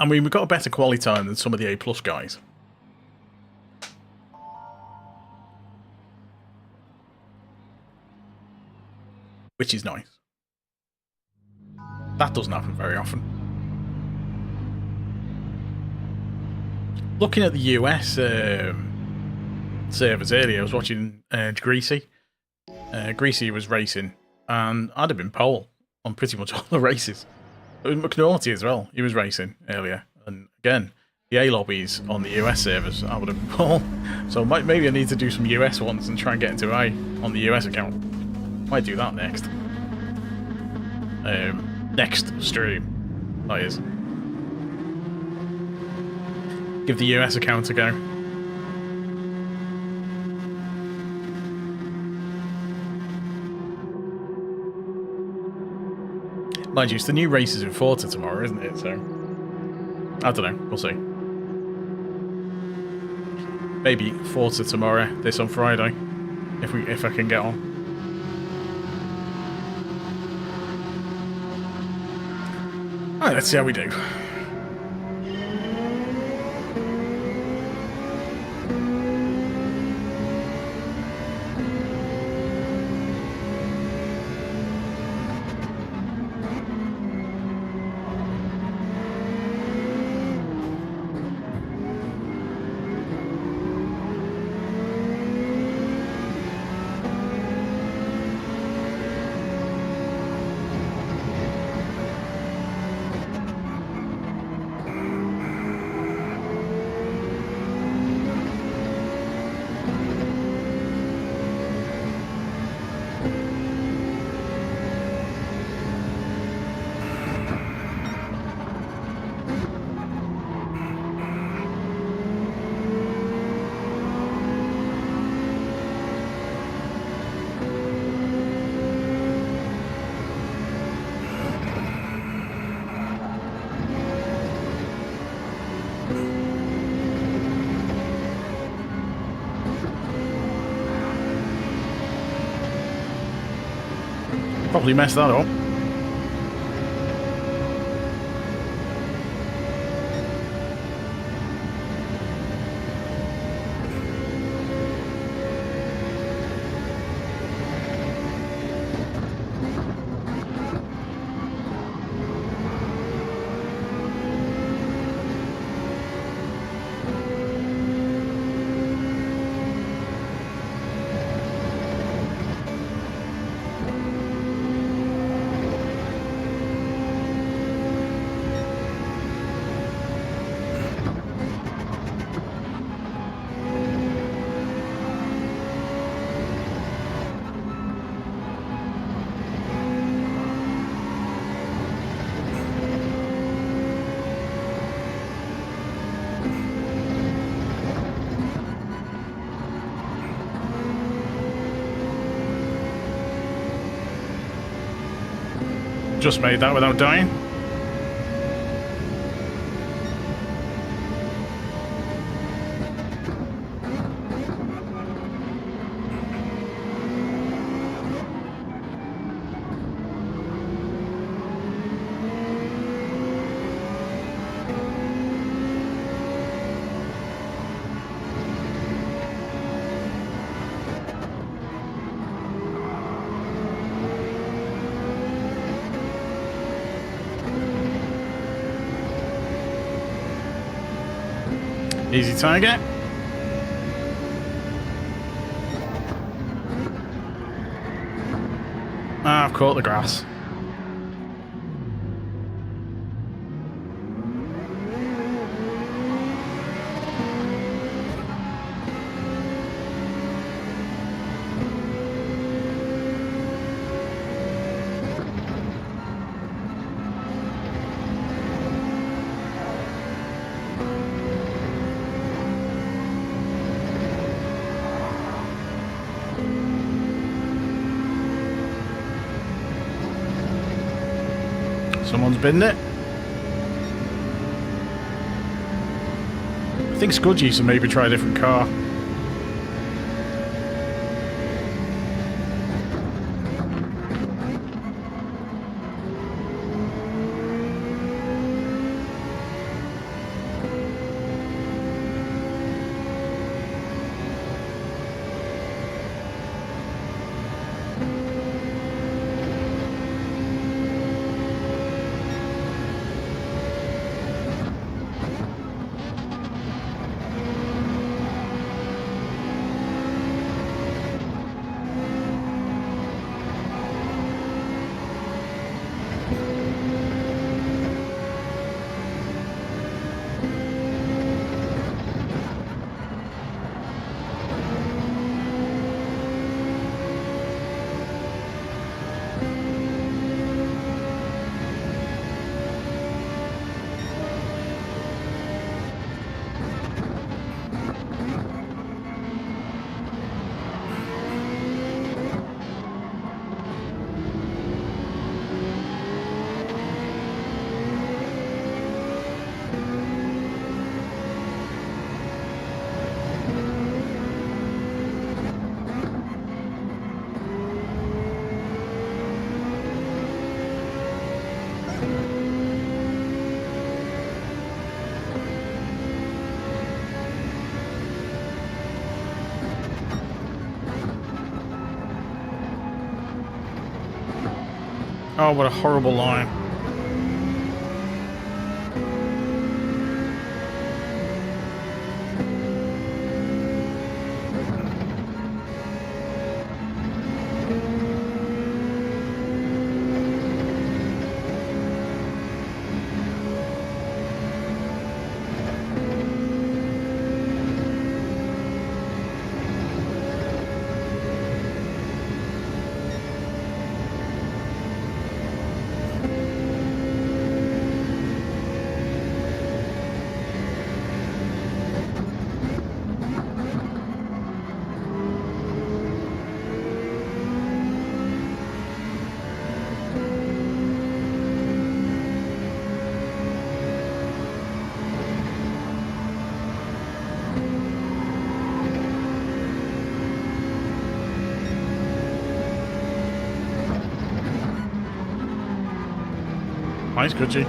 I mean, we've got a better quality time than some of the A+ guys. Which is nice. That doesn't happen very often. Looking at the US servers earlier, I was watching Greasy. Greasy was racing, and I'd have been pole on pretty much all the races. McNaughty as well, he was racing earlier. And again, the A lobbies on the US servers, I would have been pole. So maybe I need to do some US ones and try and get into A on the US account. Might do that next. Next stream, that is. Give the US account a go. Mind you, it's the new races in Forza tomorrow, isn't it? So, I don't know. We'll see. Maybe Forza tomorrow, this on Friday, if I can get on. Alright, let's see how we do. Probably messed that up. Just made that without dying. Easy target. Ah, I've caught the grass. Someone's binned it. I think Scudgy should maybe try a different car. Oh, what a horrible line. Nice, Gucci.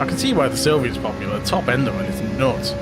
I can see why the Sylvia's popular. The top end of it is nuts.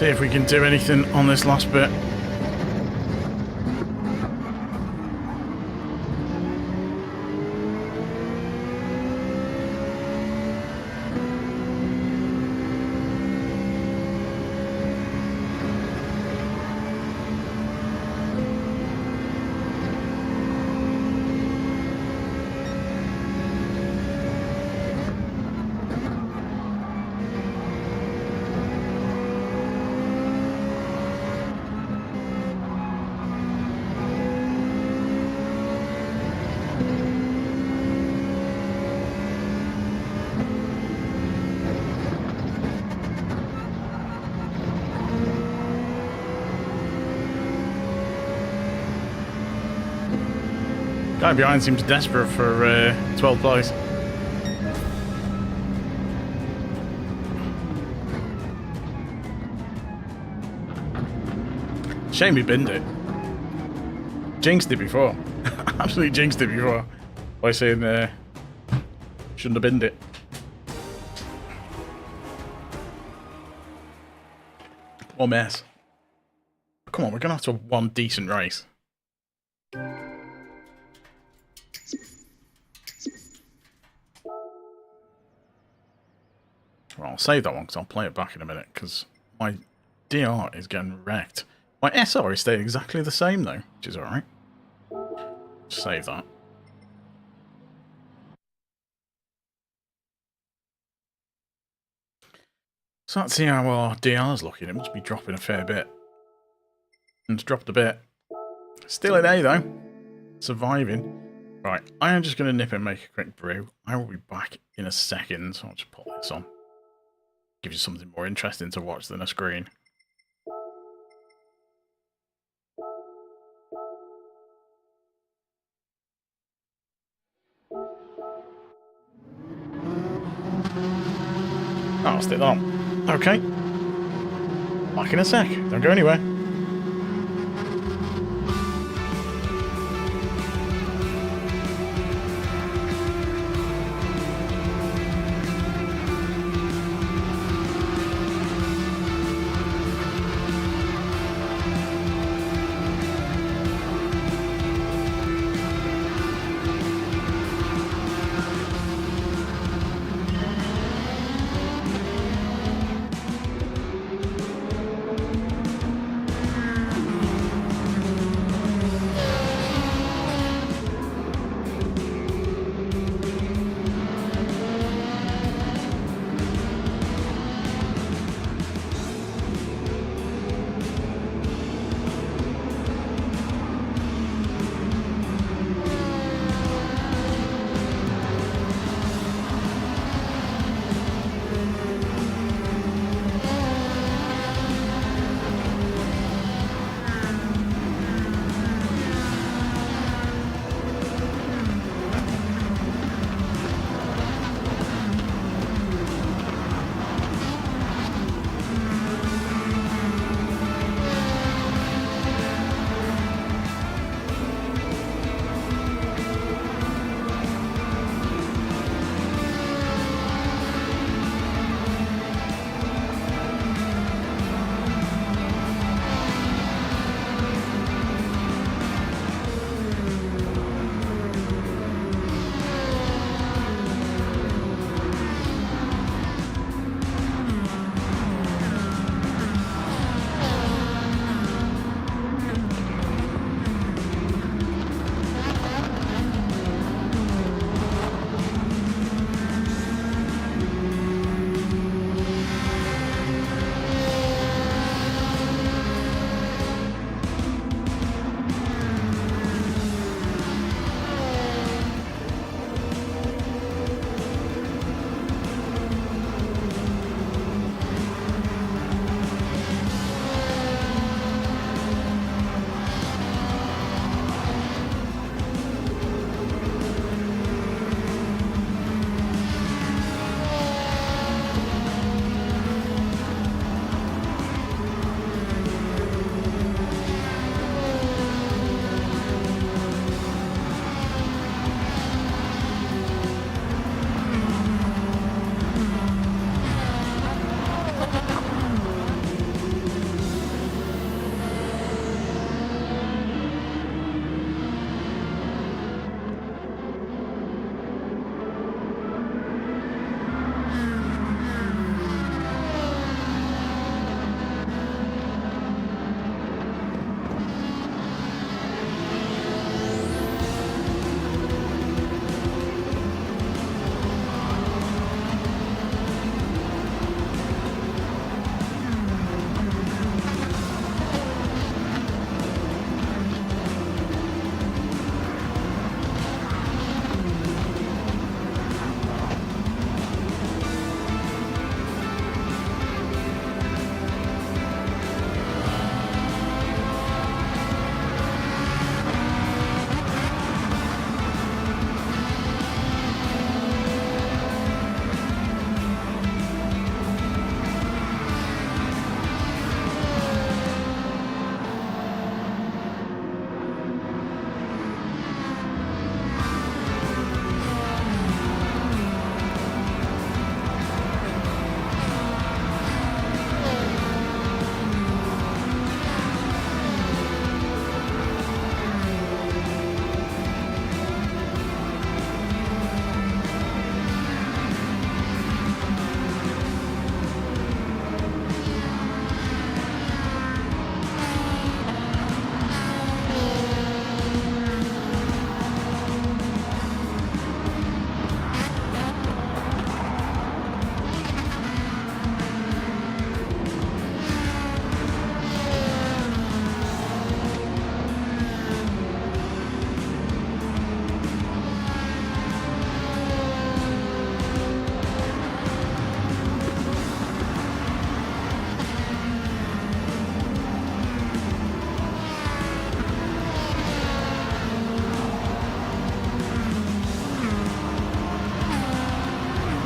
See if we can do anything on this last bit. Guy behind seems desperate for 12th place. Shame we binned it. Jinxed it before. Absolutely jinxed it before. By saying shouldn't have binned it. What a mess. Come on, we're gonna have to have one decent race. Well, I'll save that one because I'll play it back in a minute because my DR is getting wrecked. My SR is staying exactly the same though, which is alright. Save that. So let's see how our DR is looking. It must be dropping a fair bit. And it's dropped a bit. Still an A though. Surviving. Right, I am just going to nip and make a quick brew. I will be back in a second, so I'll just put this on. Give you something more interesting to watch than a screen. Oh, I'll stick that on. Okay. Back in a sec. Don't go anywhere.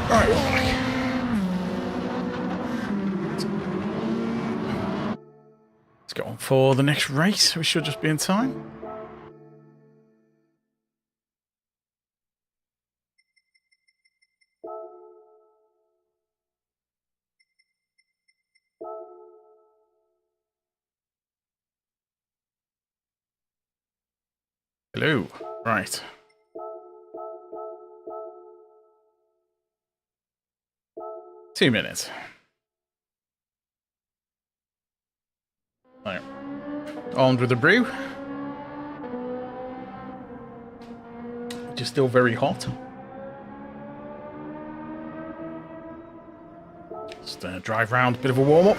Alright, we're back. Let's go on for the next race. We should just be in time. Hello. Right. Two minutes. Right. Armed with a brew. Which is still very hot. Just drive round, a bit of a warm-up.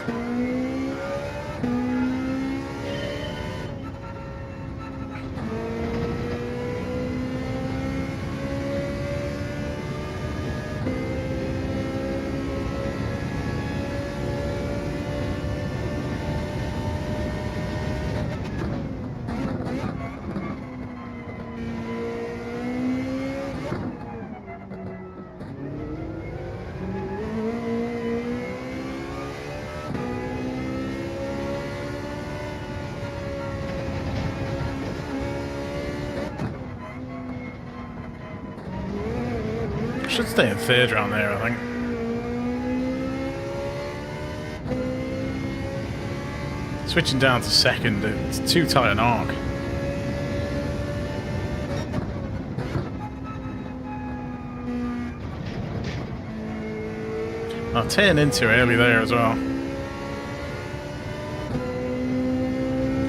Should stay in third round there, I think. Switching down to second, it's too tight an arc. I'll turn in too early there as well.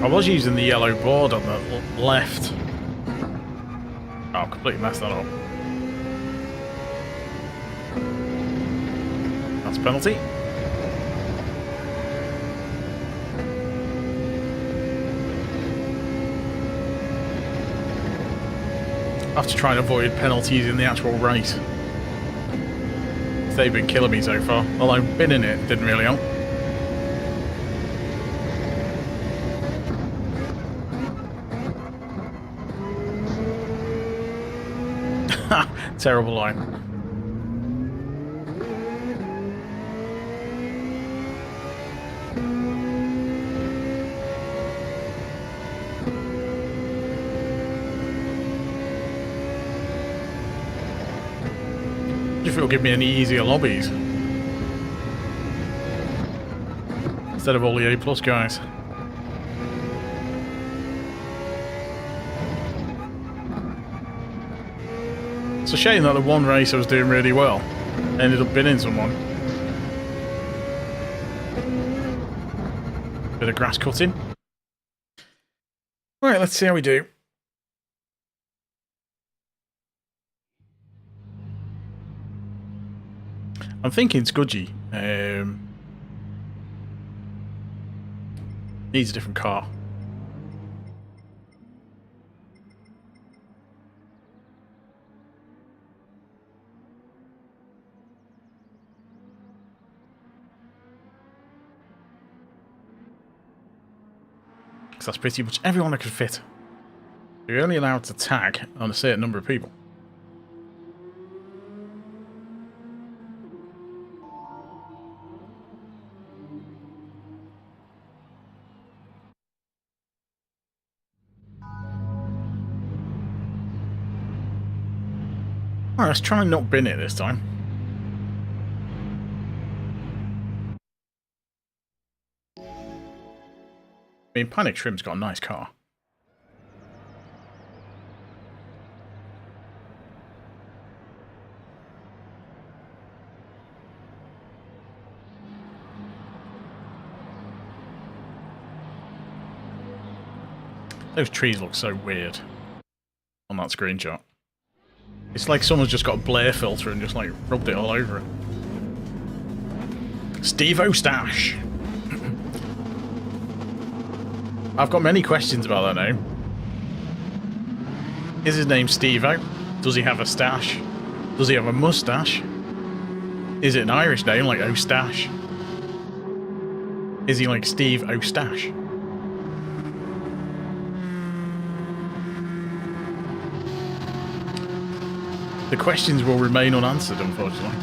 I was using the yellow board on the left. Oh, completely messed that up. That's a penalty. I have to try and avoid penalties in the actual race. They've been killing me so far. Although binning it didn't really help. Terrible line. If it'll give me any easier lobbies instead of all the A+ guys. It's a shame that the one race I was doing really well ended up binning someone. Bit of grass cutting. Right, let's see how we do. I'm thinking Scudgy needs a different car. Because that's pretty much everyone I could fit. You're only allowed to tag on a certain number of people. Alright, let's try and not bin it this time. I mean, Panic Shrimp's got a nice car. Those trees look so weird on that screenshot. It's like someone's just got a Blair filter and just like rubbed it all over it. Steve O'Stash. I've got many questions about that name. Is his name Steve-O? Does he have a stash? Does he have a mustache? Is it an Irish name like O'Stash? Is he like Steve O'Stash? The questions will remain unanswered, unfortunately.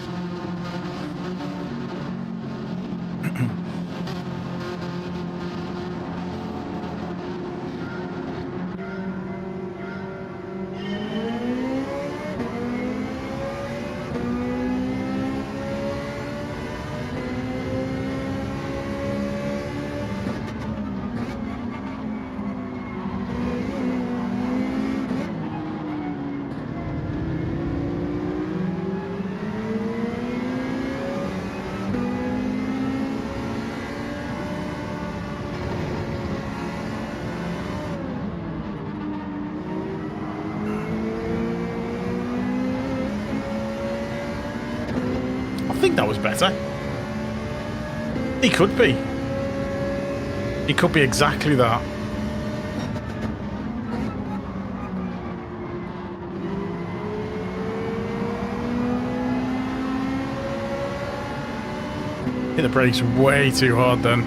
I think that was better. He could be. He could be exactly that. Hit the brakes way too hard then.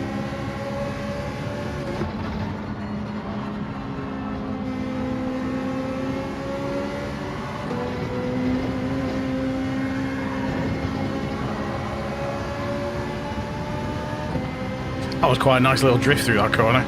That was quite a nice little drift through that corner.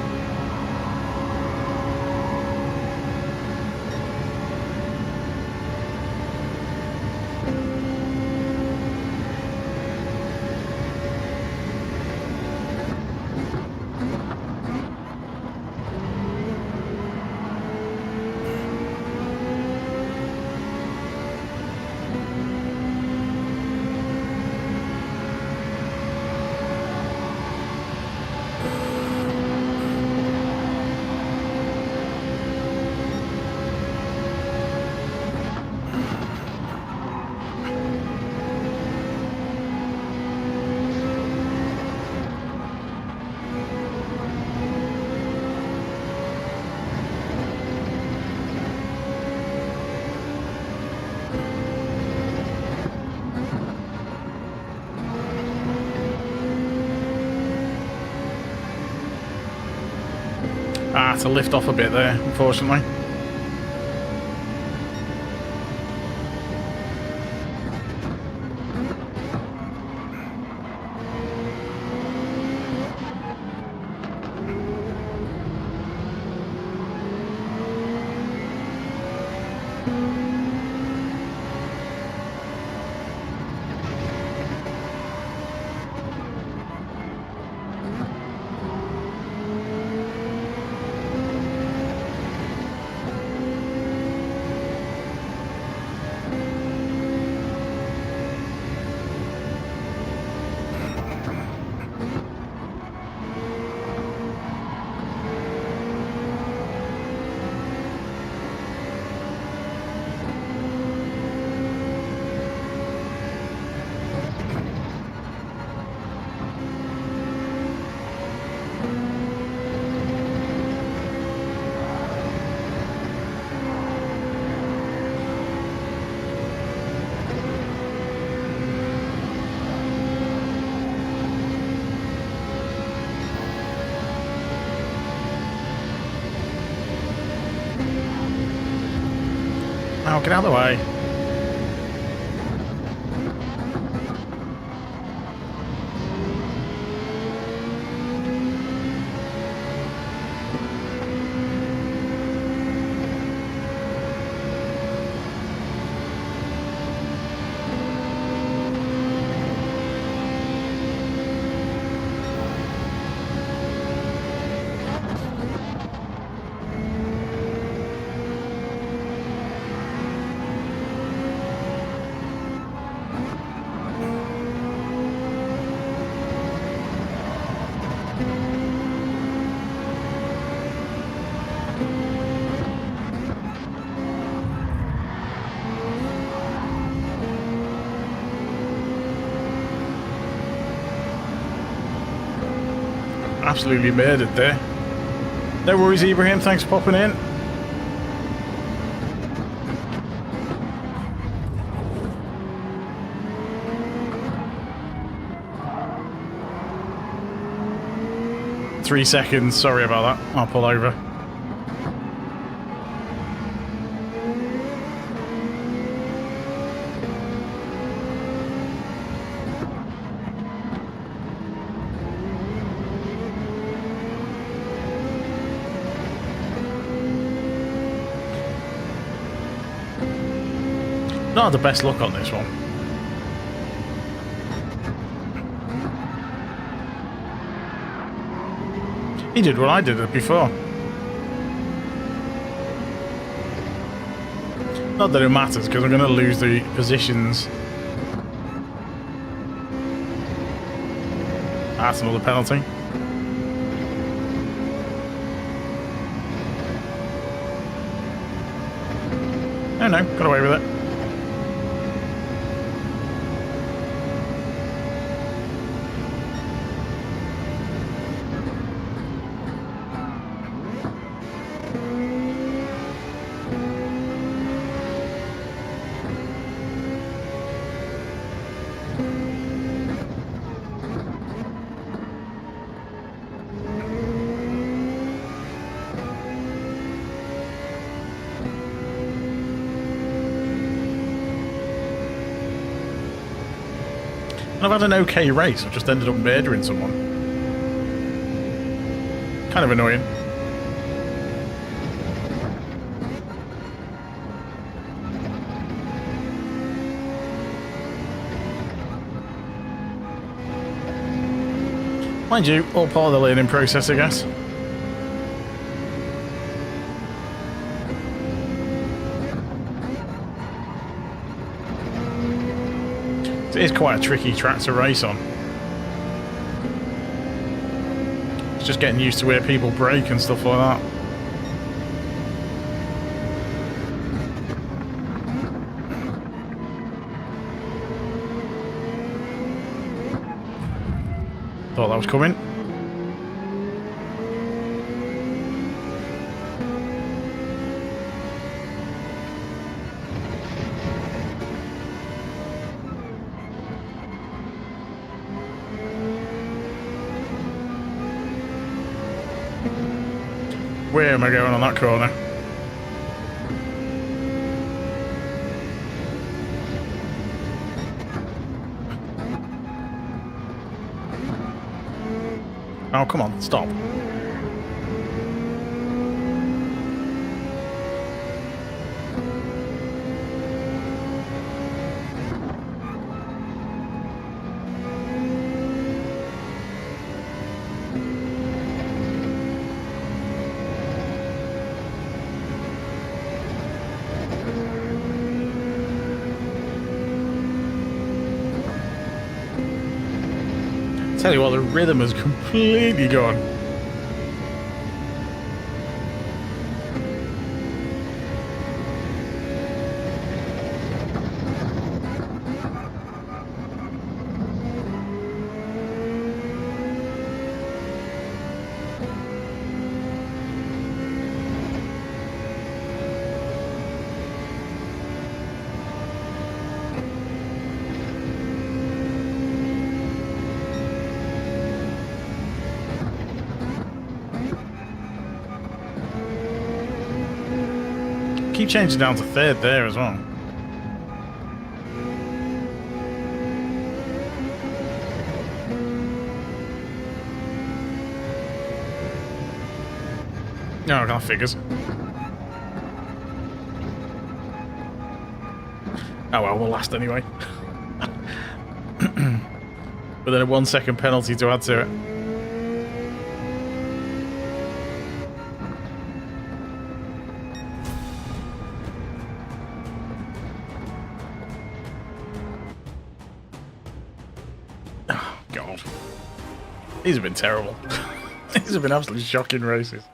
To lift off a bit there, unfortunately. Oh, get out of the way. Absolutely murdered there. No worries, Ibrahim. Thanks for popping in. Three seconds. Sorry about that. I'll pull over. Not the best luck on this one. He did what I did before. Not that it matters, because I'm going to lose the positions. That's another penalty. Oh no, got away with it. And I've had an okay race. I've just ended up murdering someone. Kind of annoying. Mind you, all part of the learning process, I guess. It is quite a tricky track to race on. It's just getting used to where people brake and stuff like that. Thought that was coming. Where am I going on that corner? Oh, come on, stop. Tell you what, the rhythm has completely gone. Keep changing down to third there as well. No, that figures. Oh well, we'll last anyway. But then a 1 second penalty to add to it. These have been terrible. These have been absolutely shocking races.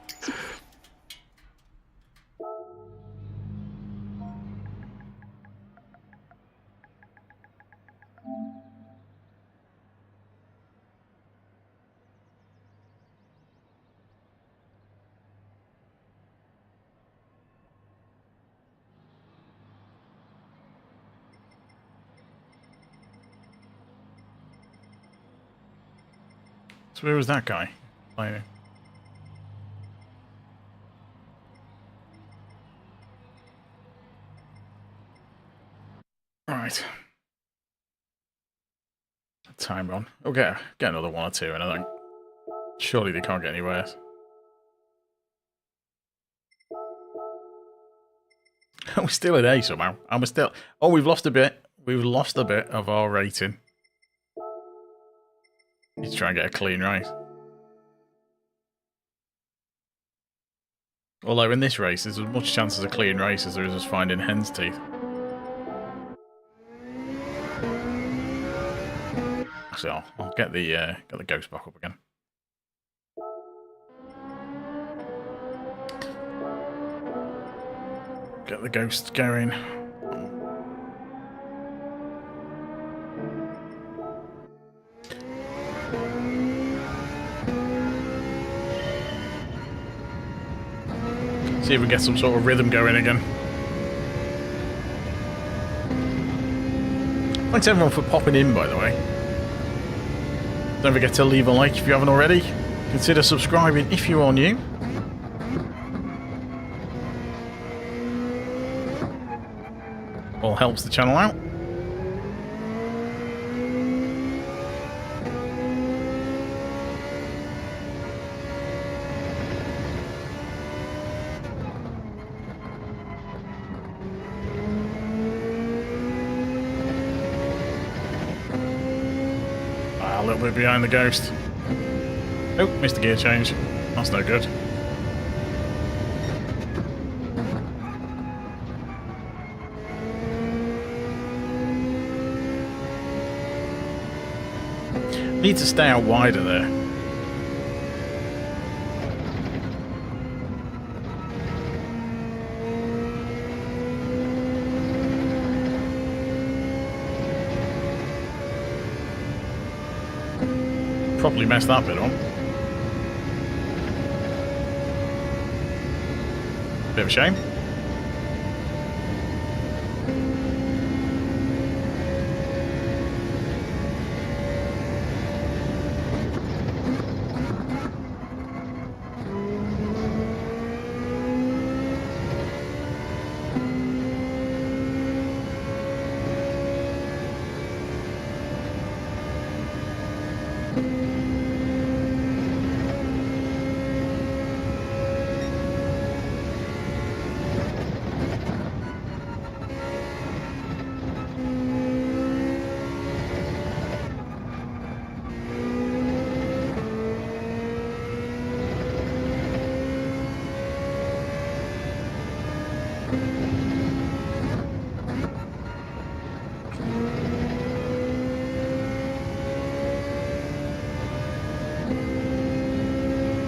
So where was that guy playing? Right. Time on. We'll get another 1 or 2 and I think surely they can't get any worse. We're still at A somehow. And we're still... Oh, we've lost a bit. We've lost a bit of our rating. Need to try and get a clean race. Although in this race, there's as much chance as a clean race as there is us finding hen's teeth. So I'll get the ghost back up again. Get the ghost going. See if we get some sort of rhythm going again. Thanks everyone for popping in, by the way. Don't forget to leave a like if you haven't already. Consider subscribing if you are new. All helps the channel out. A little bit behind the Ghost. Oh, missed the gear change. That's no good. Need to stay out wider there. Probably messed that bit on. Bit of a shame.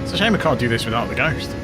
It's a shame I can't do this without the Ghost.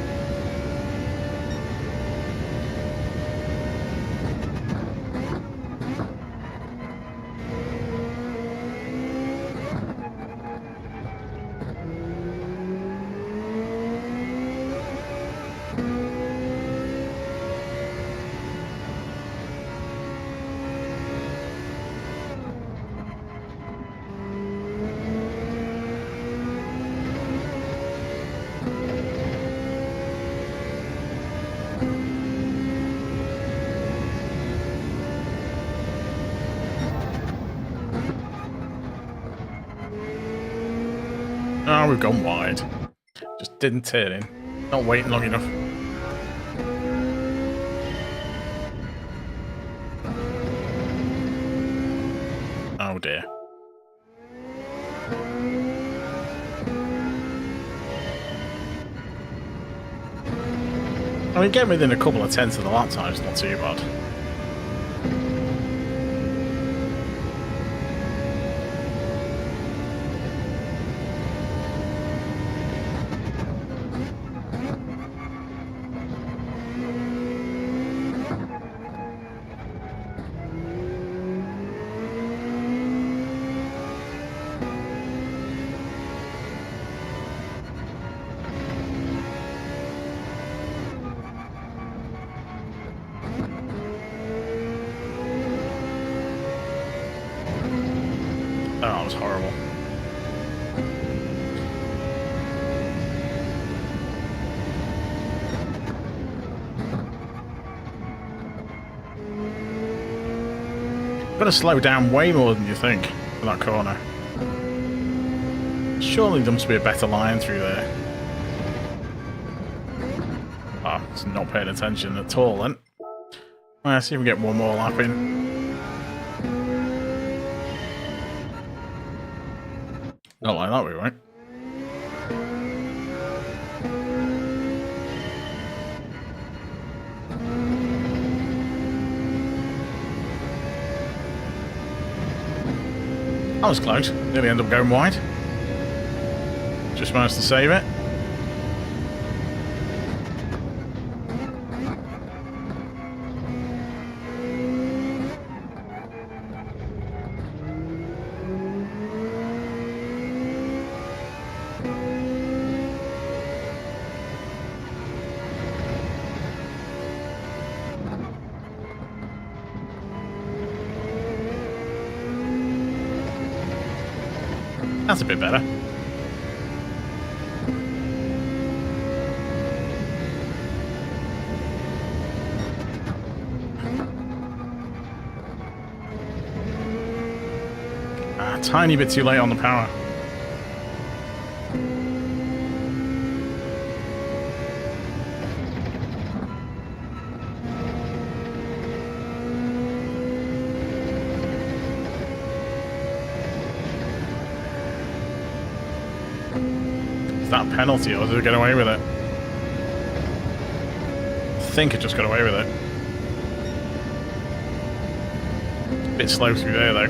Oh, we've gone wide. Just didn't turn in. Not waiting long enough. Oh dear. I mean, getting within a couple of tenths of the lap time is not too bad. Oh, that was horrible. Got to slow down way more than you think for that corner. Surely there must be a better line through there. Ah, oh, it's not paying attention at all then. Well, let's see if we get one more lap in. Not like that, we won't. That was close. Nearly ended up going wide. Just managed to save it. That's a bit better. A tiny bit too late on the power. Is that a penalty or did it get away with it? I think it just got away with it. A bit slow through there though.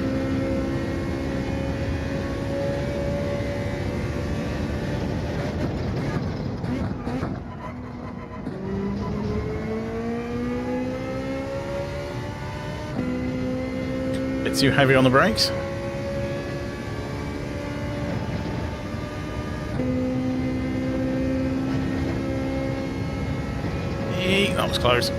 Bit too heavy on the brakes. That was close.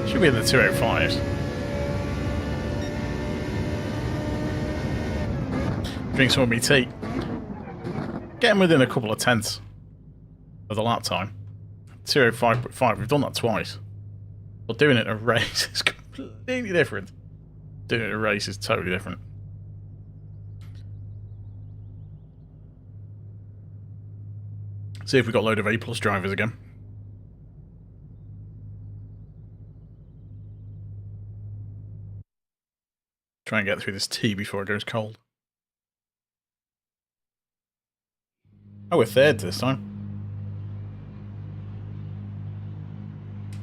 Should be in the 205s. Drink some of my tea. Getting within a couple of tenths of the lap time. 205.5, we've done that twice. But doing it in a race is completely different. Doing it in a race is totally different. See if we've got a load of A+ drivers again. Try and get through this tea before it goes cold. Oh, we're third this time.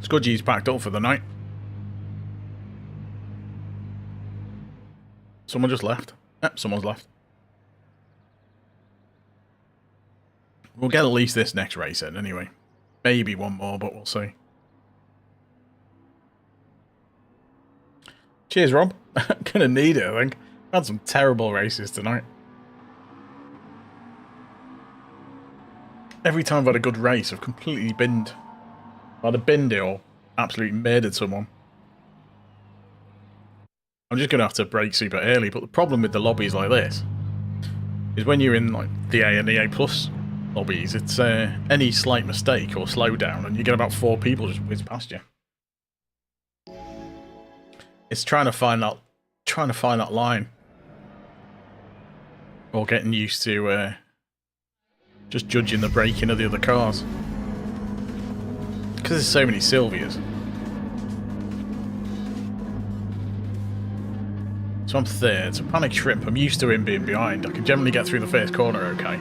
Scudgy's packed up for the night. Someone just left. Yep, someone's left. We'll get at least this next race in anyway. Maybe one more, but we'll see. Cheers, Rob. Gonna need it, I think. Had some terrible races tonight. Every time I've had a good race, I've completely binned. I've either binned it or absolutely murdered someone. I'm just going to have to brake super early, but the problem with the lobbies like this is when you're in like the A and the A+ lobbies, it's any slight mistake or slowdown and you get about 4 people just whiz past you. It's trying to find that line. Or getting used to just judging the braking of the other cars. Because there's so many Sylvias. So I'm third. So Panic Shrimp, I'm used to him being behind. I can generally get through the first corner okay.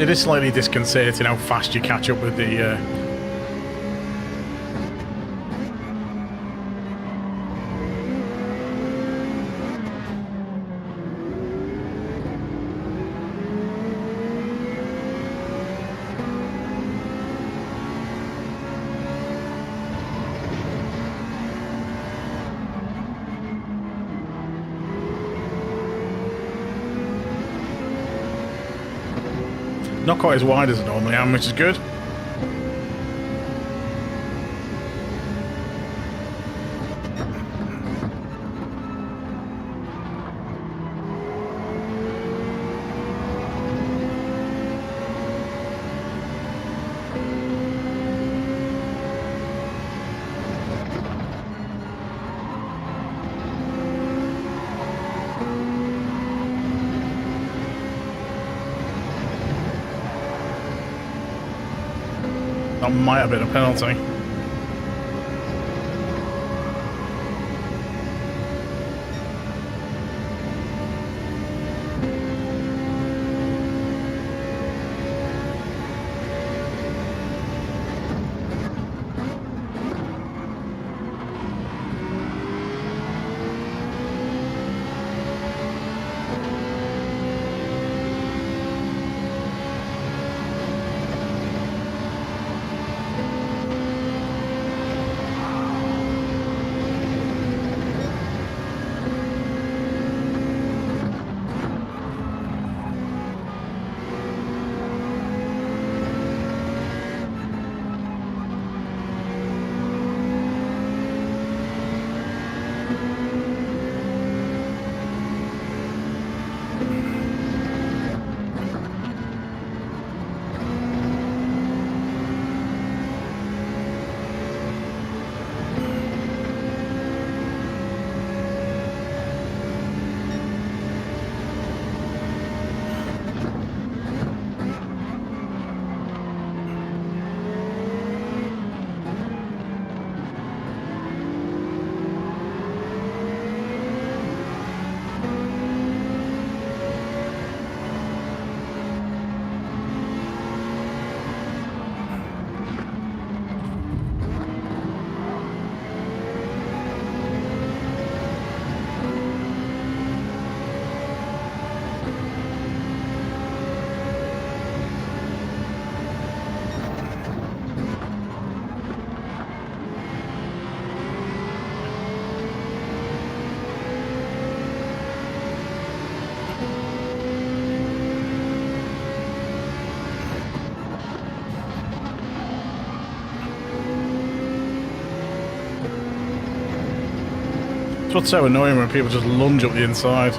It is slightly disconcerting how fast you catch up with the... Not quite as wide as I normally am, which is good. That might have been a penalty. It's what's so annoying when people just lunge up the inside.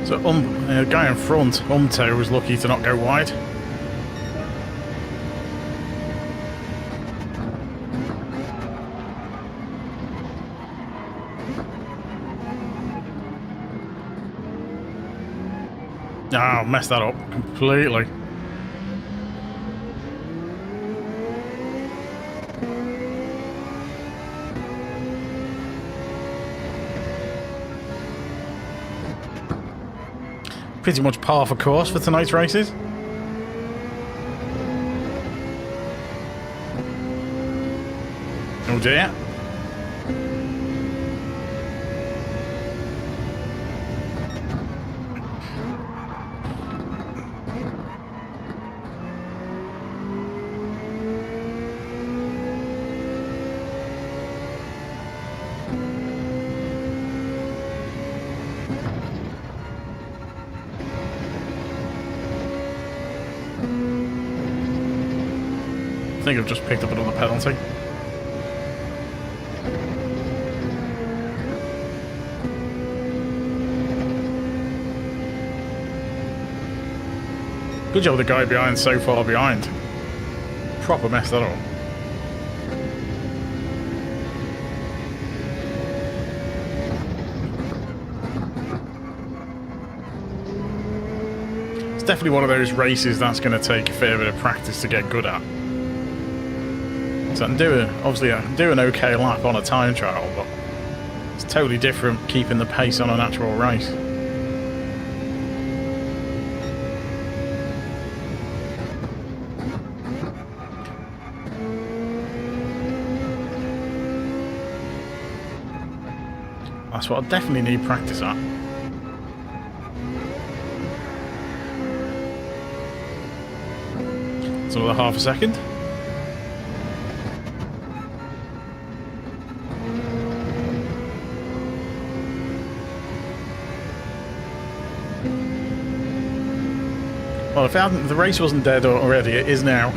So the guy in front, Umto, was lucky to not go wide. Ah, messed that up completely. Pretty much par for course for tonight's races. Oh dear. I think I've just picked up another penalty. Good job the guy behind so far behind. Proper messed that up. It's definitely one of those races that's going to take a fair bit of practice to get good at. So I'm doing an okay lap on a time trial, but it's totally different keeping the pace on an actual race. That's what I definitely need practice at. It's another half a second. Well, if the race wasn't dead already, it is now.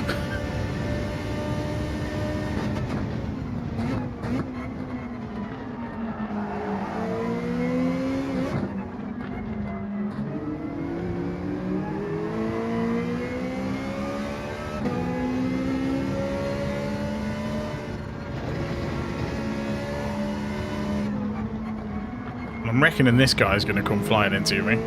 I'm reckoning this guy's going to come flying into me.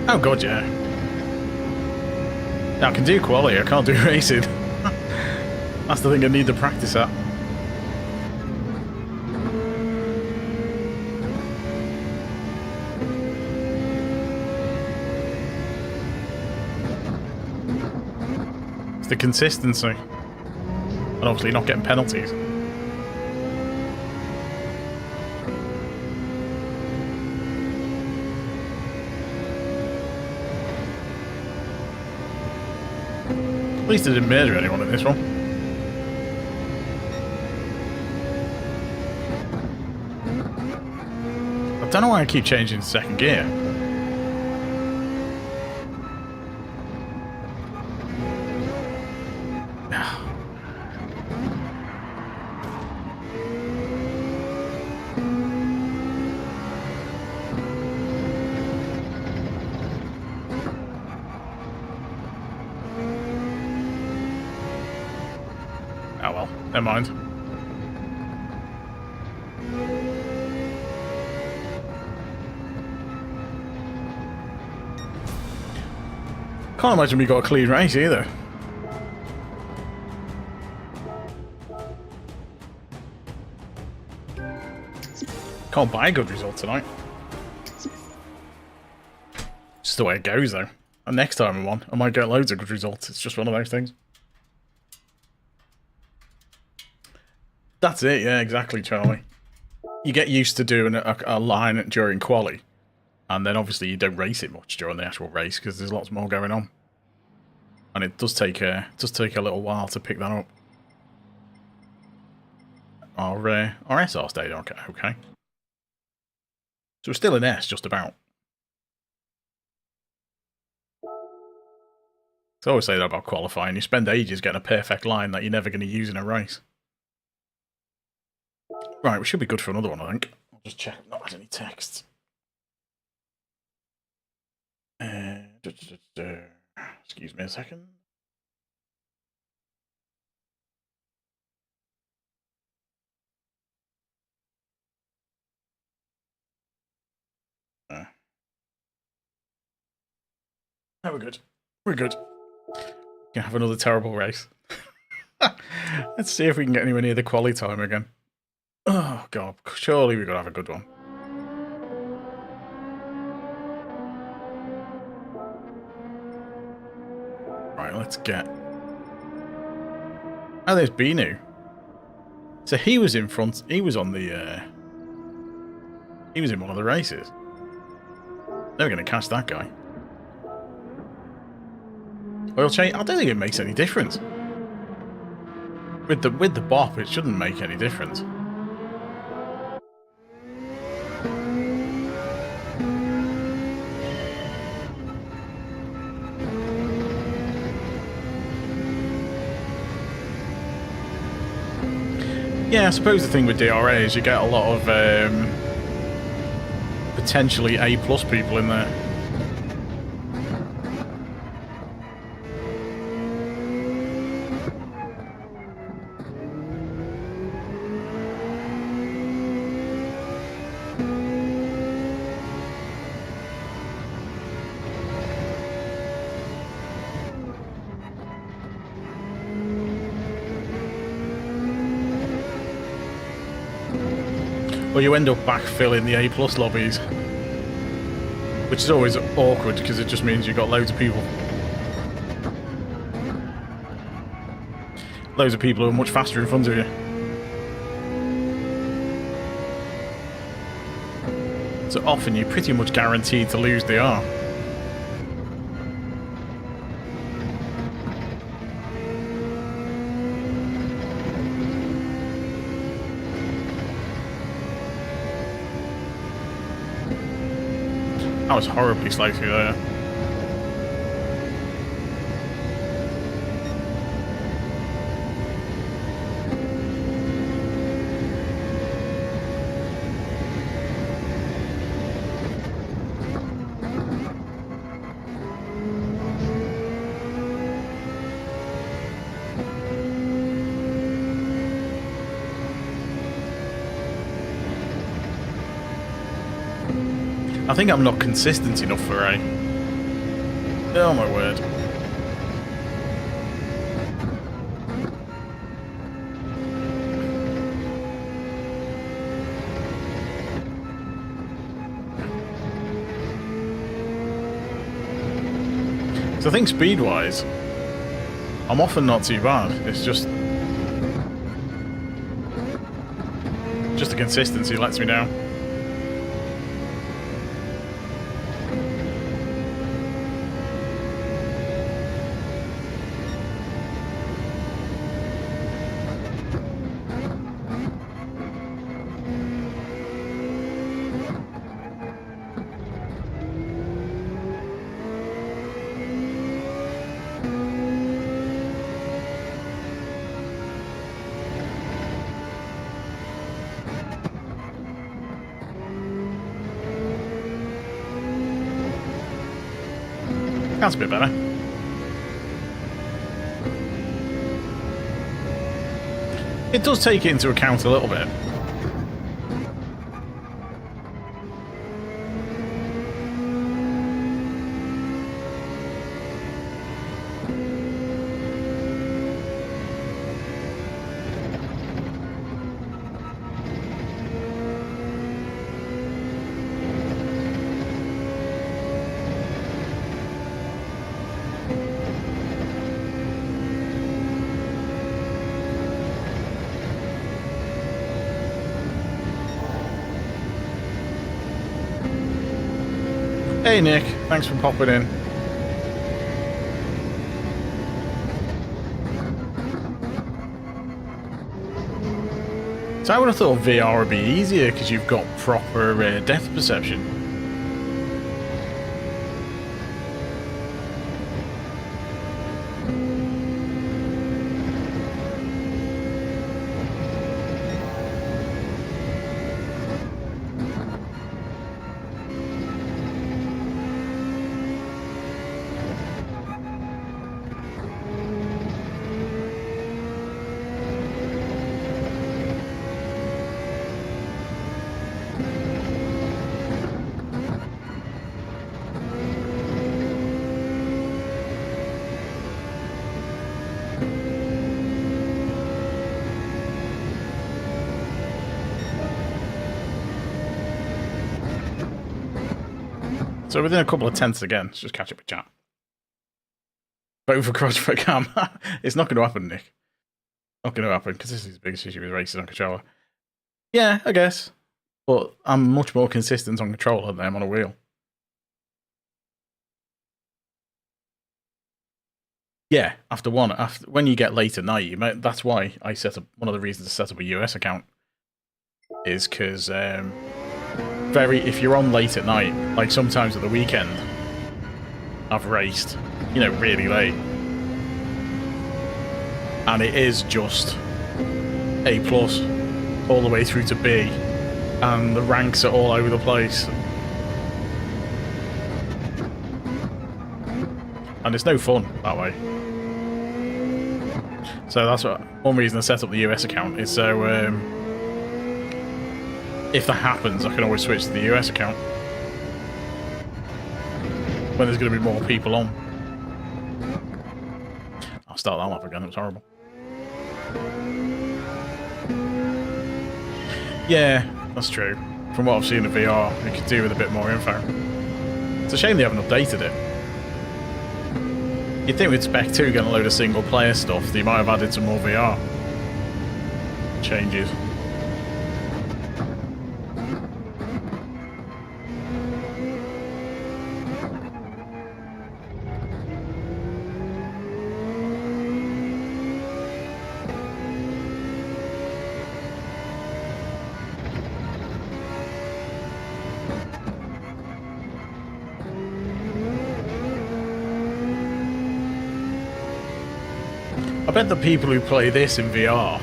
Oh god, yeah. I can do quality, I can't do racing. That's the thing I need to practice at. It's the consistency. And obviously not getting penalties. least I didn't murder anyone in this one. I don't know why I keep changing to second gear. Oh well, never mind. Can't imagine we got a clean race either. Can't buy a good result tonight. Just the way it goes though. And next time I'm on, I might get loads of good results. It's just one of those things. That's it, yeah, exactly, Charlie. You get used to doing a line during quali, and then obviously you don't race it much during the actual race because there's lots more going on, and it does take a little while to pick that up. Our SR stayed okay. So we're still in S, just about. So I always say that about qualifying. You spend ages getting a perfect line that you're never going to use in a race. Right, we should be good for another one, I think. I'll just check I've not had any texts. Excuse me a second. No, we're good. We're good. We can have another terrible race. Let's see if we can get anywhere near the quali time again. Oh, God. Surely we've got to have a good one. Right, let's get... Oh, there's Binu. So he was in front... He was on the... He was in one of the races. Never going to catch that guy. Oil change... I don't think it makes any difference. With the bop, it shouldn't make any difference. Yeah, I suppose the thing with DRA is you get a lot of potentially A+ people in there. Well, you end up backfilling the A+ lobbies, which is always awkward because it just means you've got loads of people. Loads of people who are much faster in front of you. So often you're pretty much guaranteed to lose the R. I was horribly slow through there. I think I'm not consistent enough for A. Oh my word. So I think speed-wise, I'm often not too bad. It's just the consistency lets me down. That's a bit better. It does take it into account a little bit. Hey Nick, thanks for popping in. So I would have thought VR would be easier because you've got proper depth perception. So within a couple of tenths again, let's just catch up with chat. Vote for Gr.4 Cam. It's not going to happen, Nick. Not going to happen, because this is the biggest issue with racing on controller. Yeah, I guess. But I'm much more consistent on controller than I am on a wheel. Yeah, when you get late at night, that's why I set up, one of the reasons to set up a US account is because if you're on late at night, like sometimes at the weekend, I've raced, you know, really late. And it is just A+ all the way through to B. And the ranks are all over the place. And it's no fun that way. So that's one reason I set up the US account is so if that happens, I can always switch to the US account when there's going to be more people on. I'll start that lap again, it was horrible. Yeah, that's true. From what I've seen of VR, it could do with a bit more info. It's a shame they haven't updated it. You'd think with Spec 2 getting a load of single player stuff, they might have added some more VR changes. I bet the people who play this in VR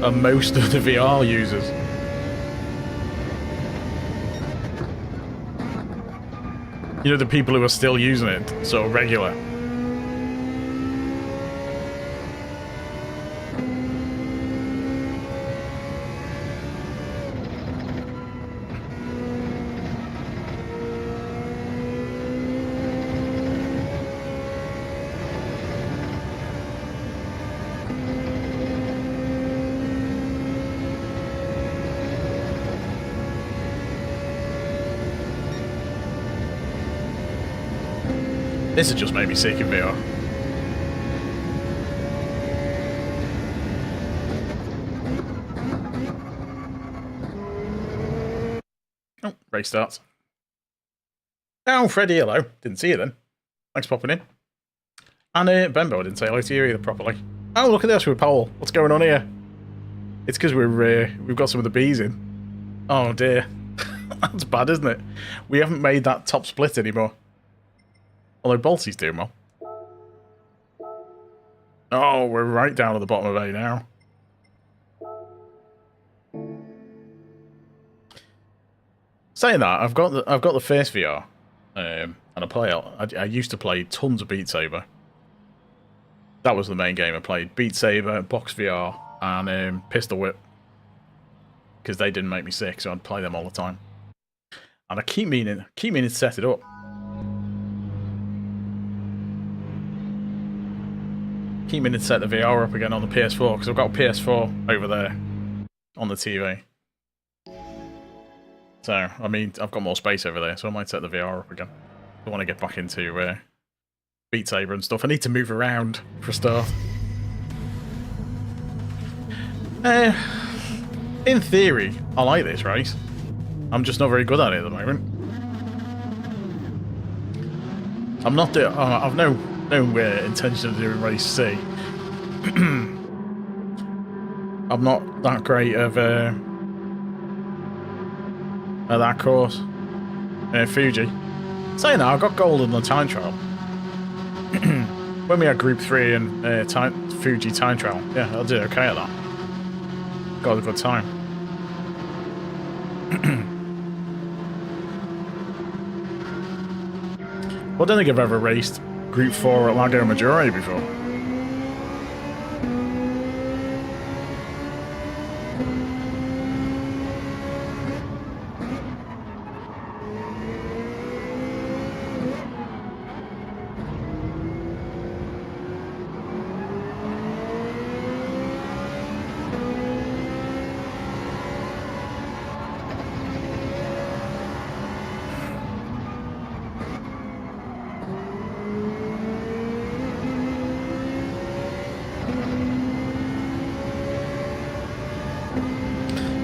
are most of the VR users. You know, the people who are still using it, sort of regular. This has just made me sick in VR. Oh, race starts. Oh, Freddie, hello. Didn't see you then. Thanks for popping in. And Bembo, I didn't say hello to you either properly. Oh, look at this with Pole. What's going on here? It's because we've got some of the bees in. Oh dear. That's bad, isn't it? We haven't made that top split anymore. Although Bolty's doing well. Oh, we're right down at the bottom of A now. Saying that, I've got the Face VR. And I used to play tons of Beat Saber. That was the main game I played. Beat Saber, Box VR, and Pistol Whip. Because they didn't make me sick, so I'd play them all the time. And I keep meaning to set it up. Keep meaning to set the VR up again on the PS4, because I've got a PS4 over there on the TV. So, I mean, I've got more space over there, so I might set the VR up again. I want to get back into Beat Saber and stuff. I need to move around for a start. In theory, I like this race. I'm just not very good at it at the moment. I'm not doing. I've no intention of doing race C. I'm not that great of at that course. Fuji. Saying that, I got gold in the time trial. When we had Group 3 and Fuji time trial, yeah, I did okay at that. Got a good time. Well, I don't think I've ever raced Group 4 at Lago Maggiore before.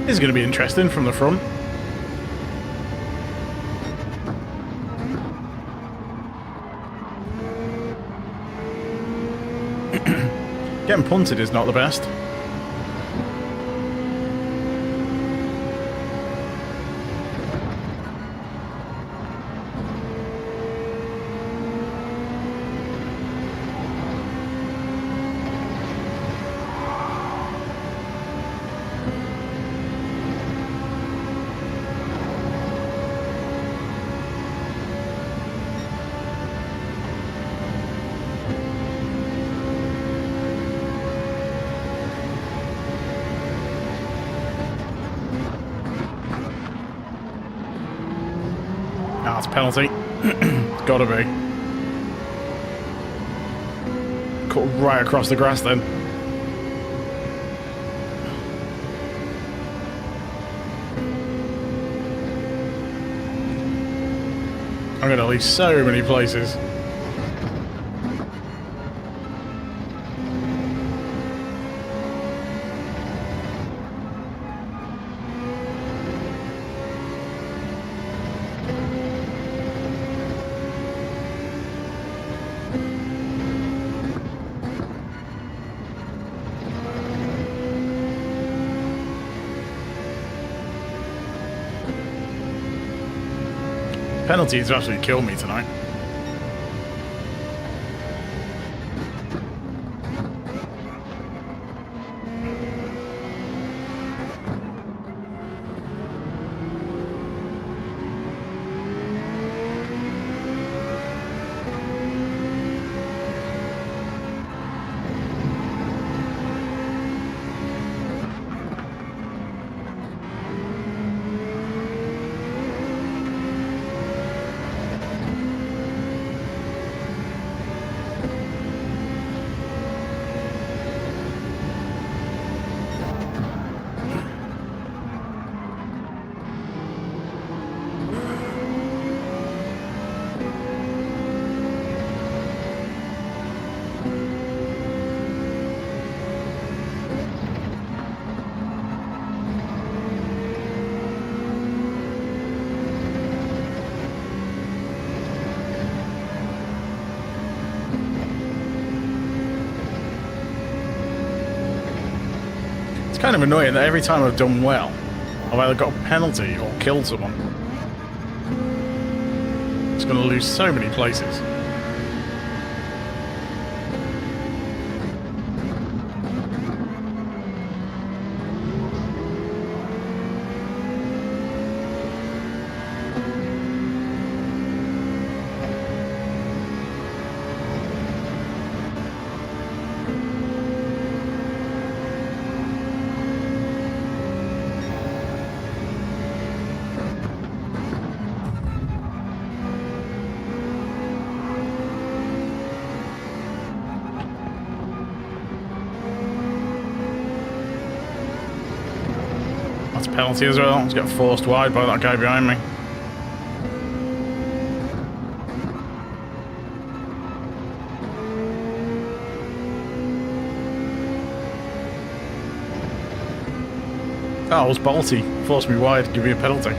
This is going to be interesting from the front. Getting punted is not the best. That's a penalty. Gotta be. Cut right across the grass then. I'm gonna leave so many places. Penalties actually killed me tonight. Kind of annoying that every time I've done well, I've either got a penalty or killed someone. It's going to lose so many places. penalty as well. Let's get forced wide by that guy behind me. Oh, it was Balti. Forced me wide, give me a penalty.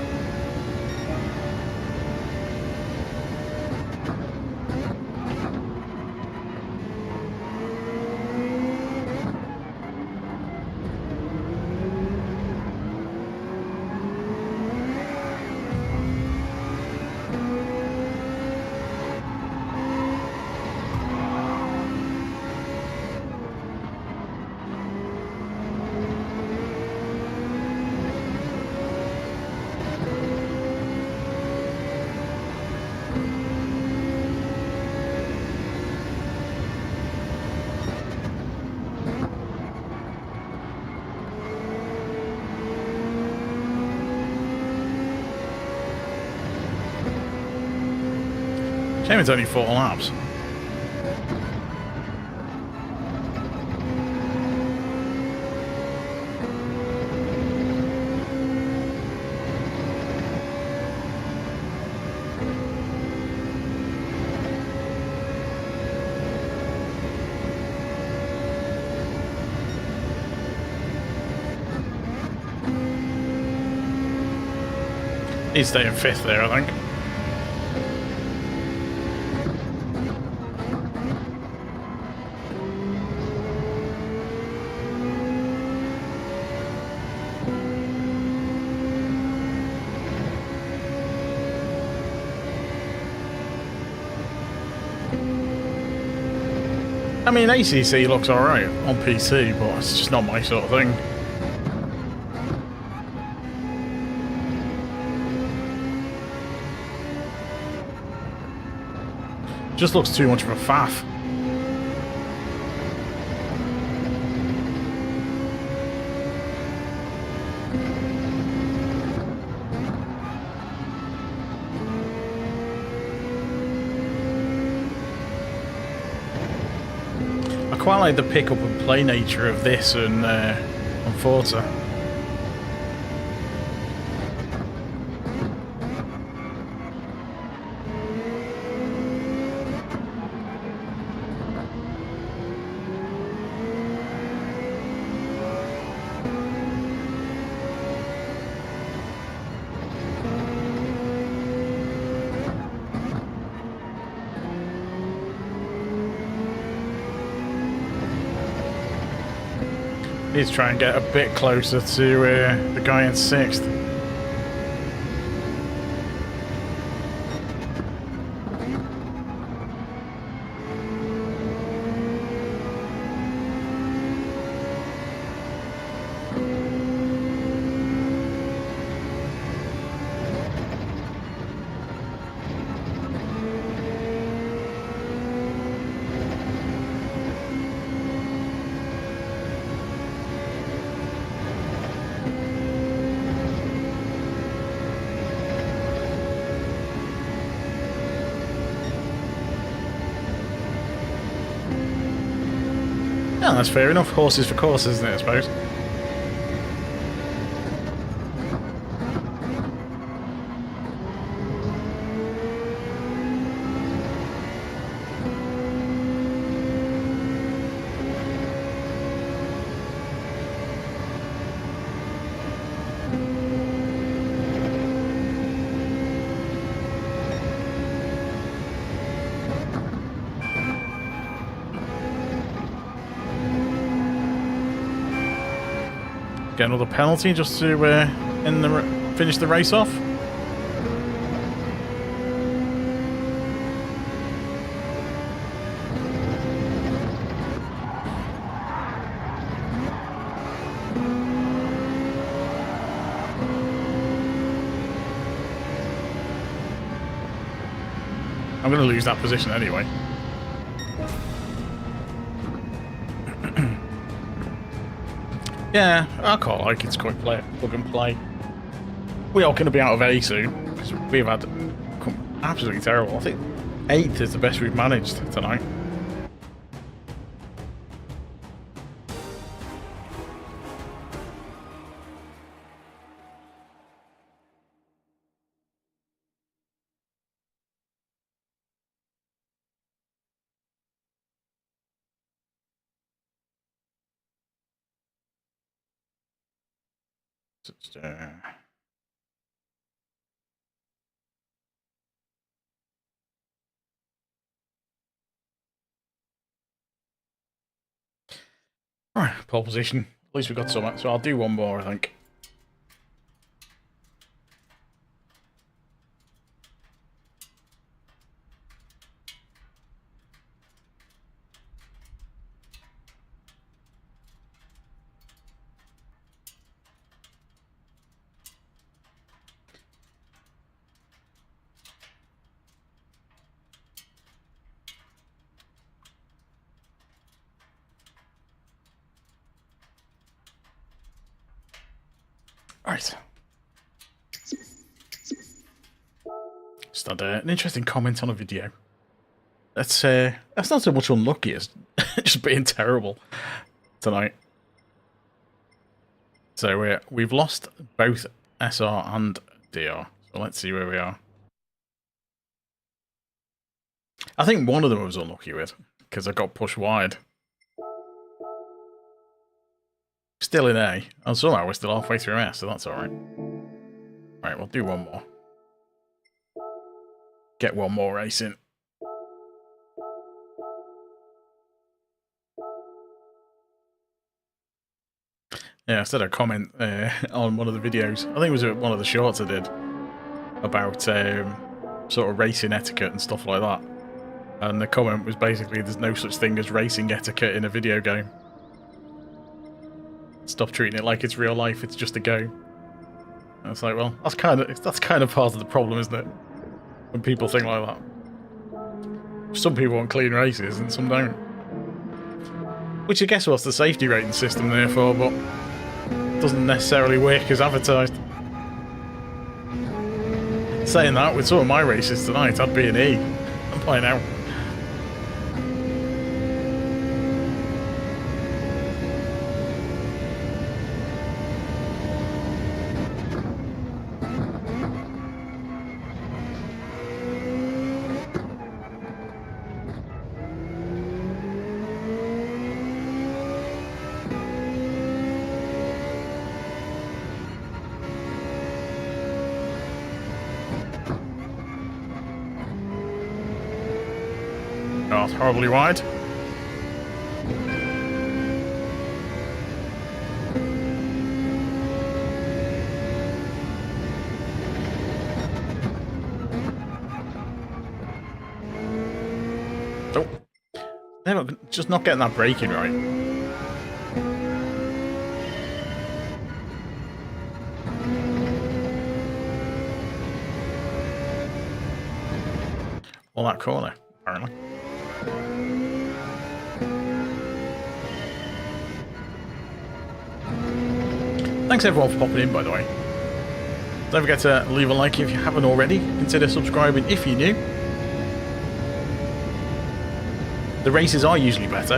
Shame it's only 4 laps. He's staying 5th there, I think. I mean, ACC looks alright on PC, but it's just not my sort of thing. Just looks too much of a faff. I quite like the pick up and play nature of this and on Forza. Need to try and get a bit closer to the guy in 6th. Yeah, that's fair enough. Horses for courses, isn't it, I suppose? Get another penalty just to finish the race off. I'm going to lose that position anyway. Yeah, I quite like it's quick play, plug and play. We are going to be out of A soon because we've had absolutely terrible. I think 8th is the best we've managed tonight. Alright, pole position. At least we got some, so I'll do one more, I think. Alright. Just had an interesting comment on a video. That's not so much unlucky as just being terrible tonight. So we've lost both SR and DR. So let's see where we are. I think one of them I was unlucky with, because I got pushed wide. Still in A. And somehow we're still halfway through S, so that's alright. Alright, we'll do one more. Get one more race in. Yeah, I said a comment on one of the videos. I think it was one of the shorts I did about sort of racing etiquette and stuff like that. And the comment was basically, there's no such thing as racing etiquette in a video game. Stop treating it like it's real life, it's just a game. And it's like, well, that's kind of part of the problem, isn't it? When people think like that. Some people want clean races and some don't. Which I guess what's the safety rating system there for, but it doesn't necessarily work as advertised. Saying that, with some of my races tonight, I'd be an E by now. Oh, it's horribly wide. Oh. They're just not getting that braking right. Well, that corner, apparently. Thanks everyone for popping in, by the way. Don't forget to leave a like if you haven't already. Consider subscribing if you're new. The races are usually better.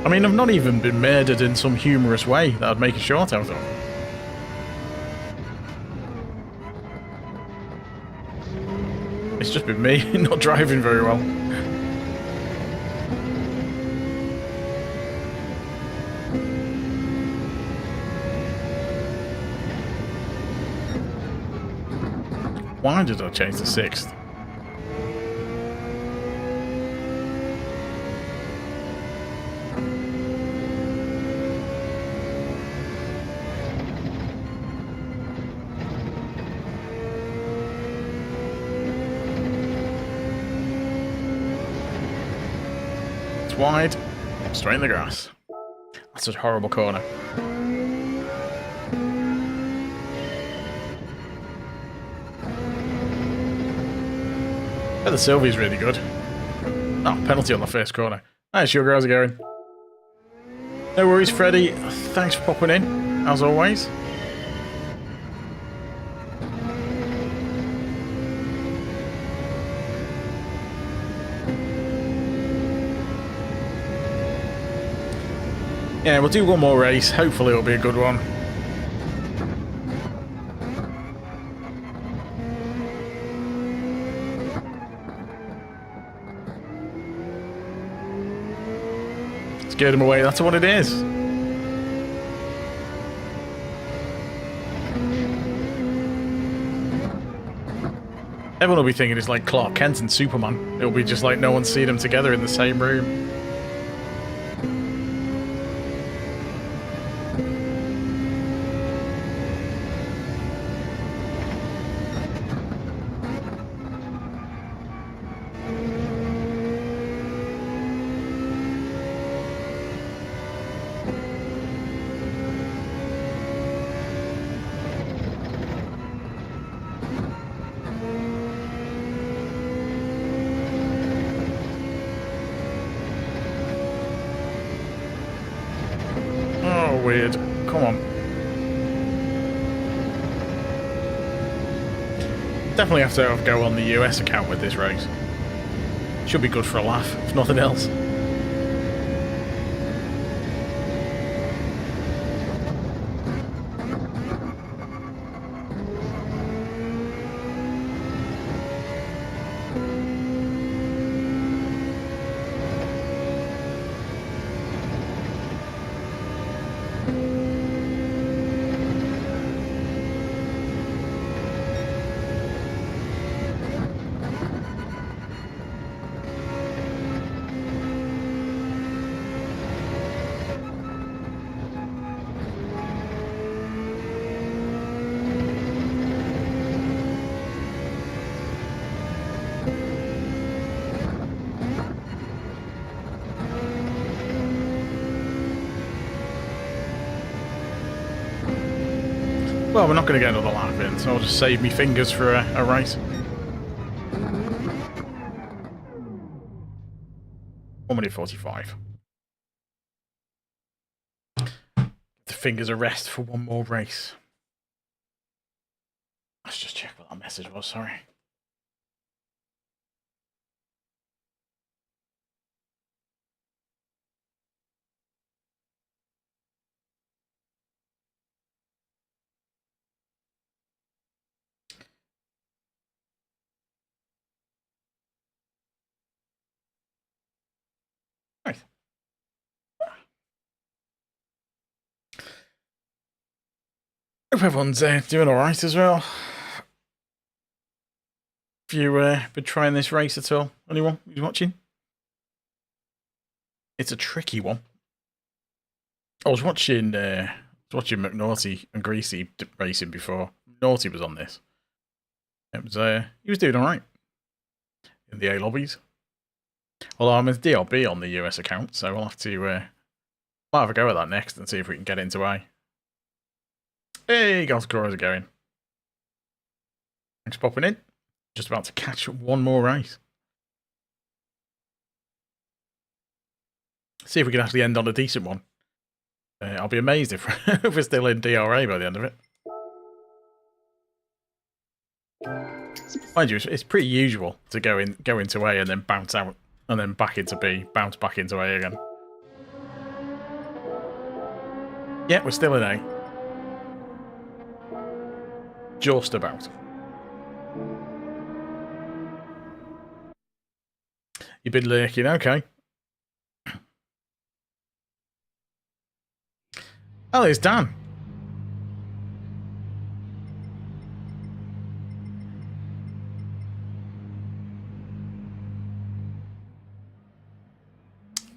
I mean, I've not even been murdered in some humorous way that I'd make a short out of. It's just been me not driving very well. Why did I change to 6th? It's wide, straight in the grass. That's a horrible corner. The Sylvie's really good. Oh, penalty on the first corner. Hi, Sugar, how's it going? No worries, Freddie. Thanks for popping in, as always. Yeah, we'll do one more race. Hopefully it'll be a good one. scared him away. That's what it is. Everyone will be thinking it's like Clark Kent and Superman. It'll be just like no one's seen them together in the same room. Weird. Come on. Definitely have to go on the US account with this race. Should be good for a laugh, if nothing else. Well, we're not going to get another lap in, so I'll just save me fingers for a race. 1:45. The fingers a rest for one more race. Let's just check what that message was, sorry. Right. Hope everyone's doing alright as well. Have you been trying this race at all? Anyone who's watching? It's a tricky one. I was watching McNaughty and Greasy racing before. Naughty was on this. It was he was doing alright in the A lobbies. Although I'm with DLB on the US account, so we'll have to might have a go at that next and see if we can get into A. Hey, how's it going? Thanks for popping in. Just about to catch one more race. See if we can actually end on a decent one. I'll be amazed if we're still in DRA by the end of it. Mind you, it's pretty usual to go into A and then bounce out, and then back into B, bounce back into A again. Yeah, we're still in A. Just about. You've been lurking, okay. Oh, there's Dan.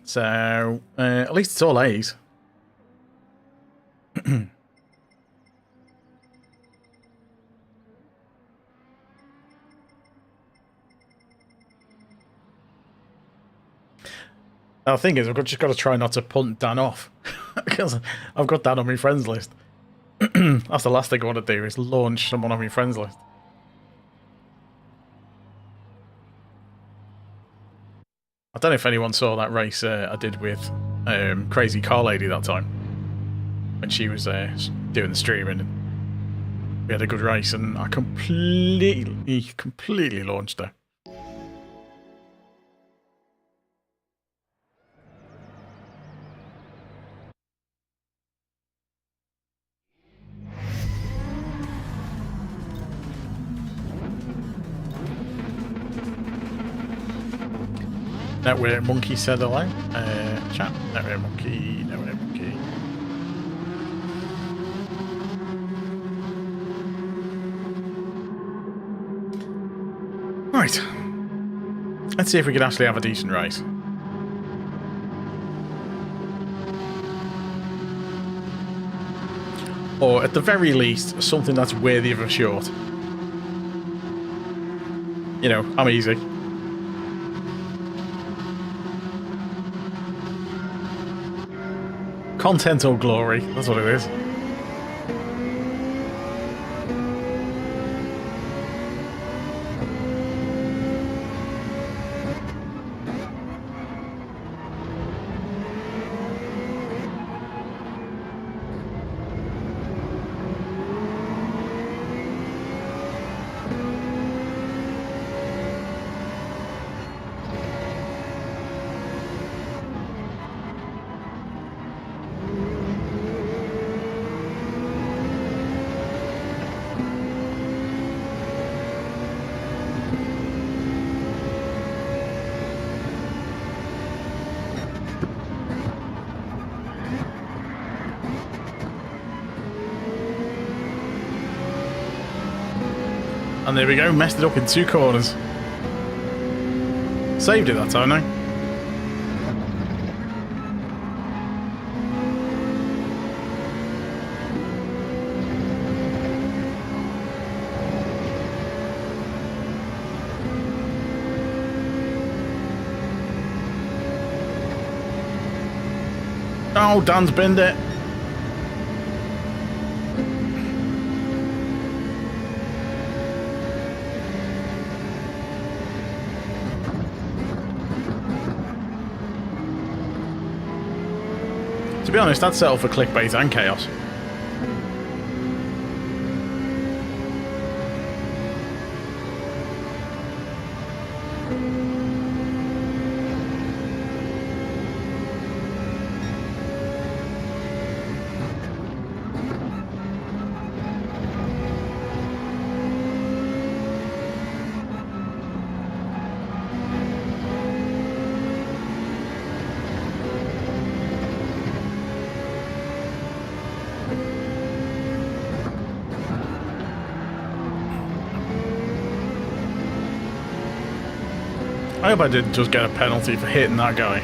So, at least it's all A's. The thing is, I've just got to try not to punt Dan off. Because I've got Dan on my friends list. That's the last thing I want to do, is launch someone on my friends list. I don't know if anyone saw that race I did with Crazy Car Lady that time. When she was doing the streaming. And we had a good race and I completely launched her. Network Monkey said hello. Chat. Network Monkey. Network Monkey. Right. Let's see if we can actually have a decent race. Or at the very least, something that's worthy of a short. You know, I'm easy. Content or glory, that's what it is. And there we go, messed it up in 2 corners. Saved it that time, though. Oh, Dan's binned it. To be honest, I'd settle for clickbait and chaos. I hope I didn't just get a penalty for hitting that guy.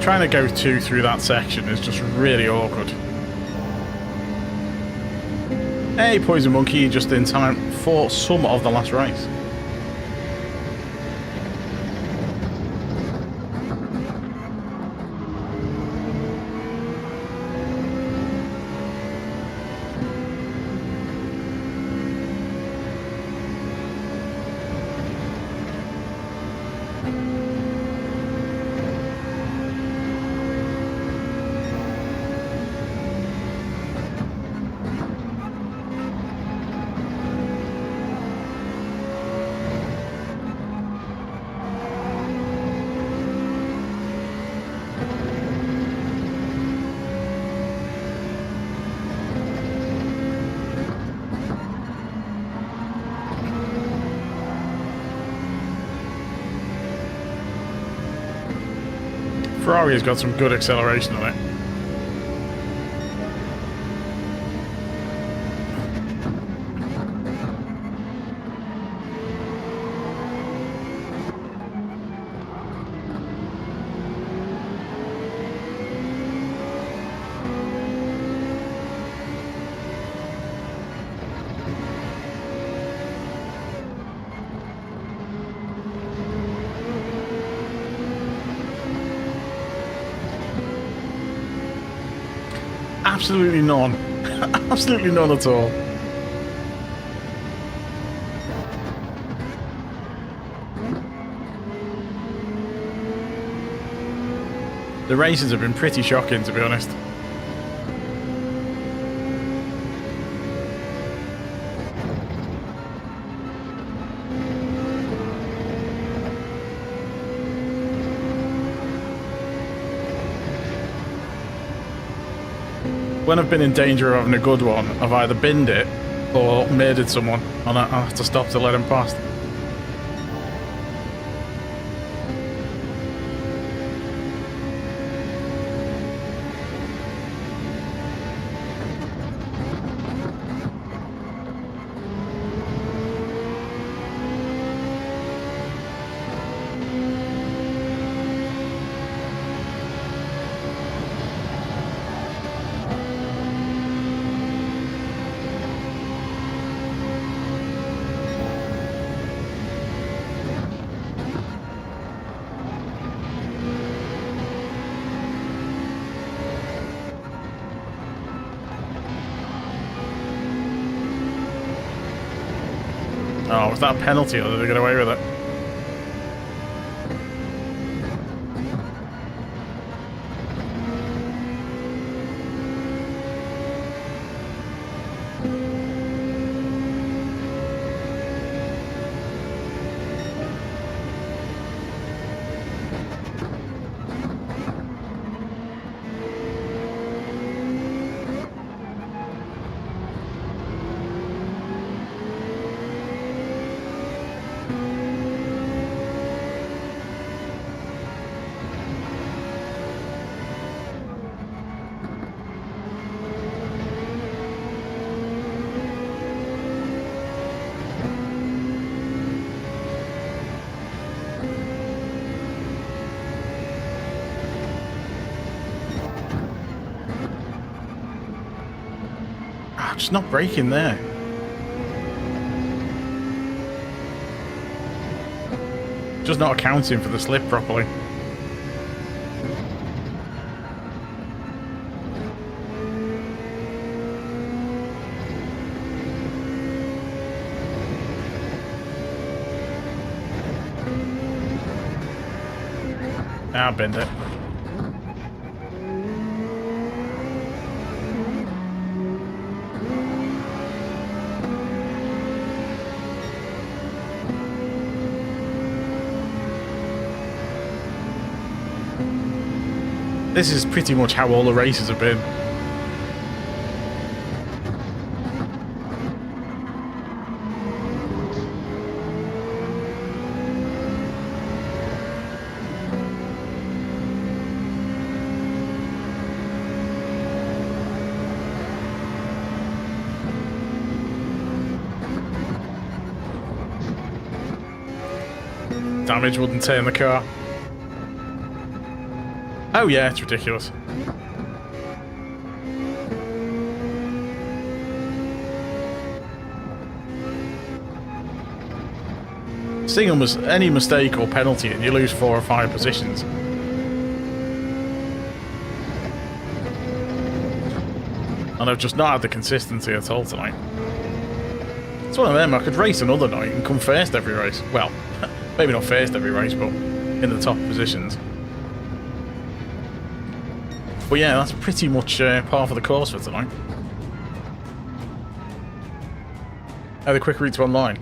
Trying to go 2 through that section is just really awkward. Hey, Poison Monkey, just in time for some of the last race. Ferrari's got some good acceleration on it. Absolutely none. Absolutely none at all. The races have been pretty shocking, to be honest. When I've been in danger of having a good one, I've either binned it or murdered someone, and I have to stop to let him past. Oh, was that a penalty or did they get away with it? Just not braking there. Just not accounting for the slip properly. I'll bend it. This is pretty much how all the races have been. Damage wouldn't turn the car. Oh yeah, it's ridiculous. Seeing almost any mistake or penalty and you lose 4 or 5 positions. And I've just not had the consistency at all tonight. It's one of them, I could race another night and come first every race. Well, maybe not first every race, but in the top positions. But yeah, that's pretty much par for the course for tonight. Oh, the quick route to online.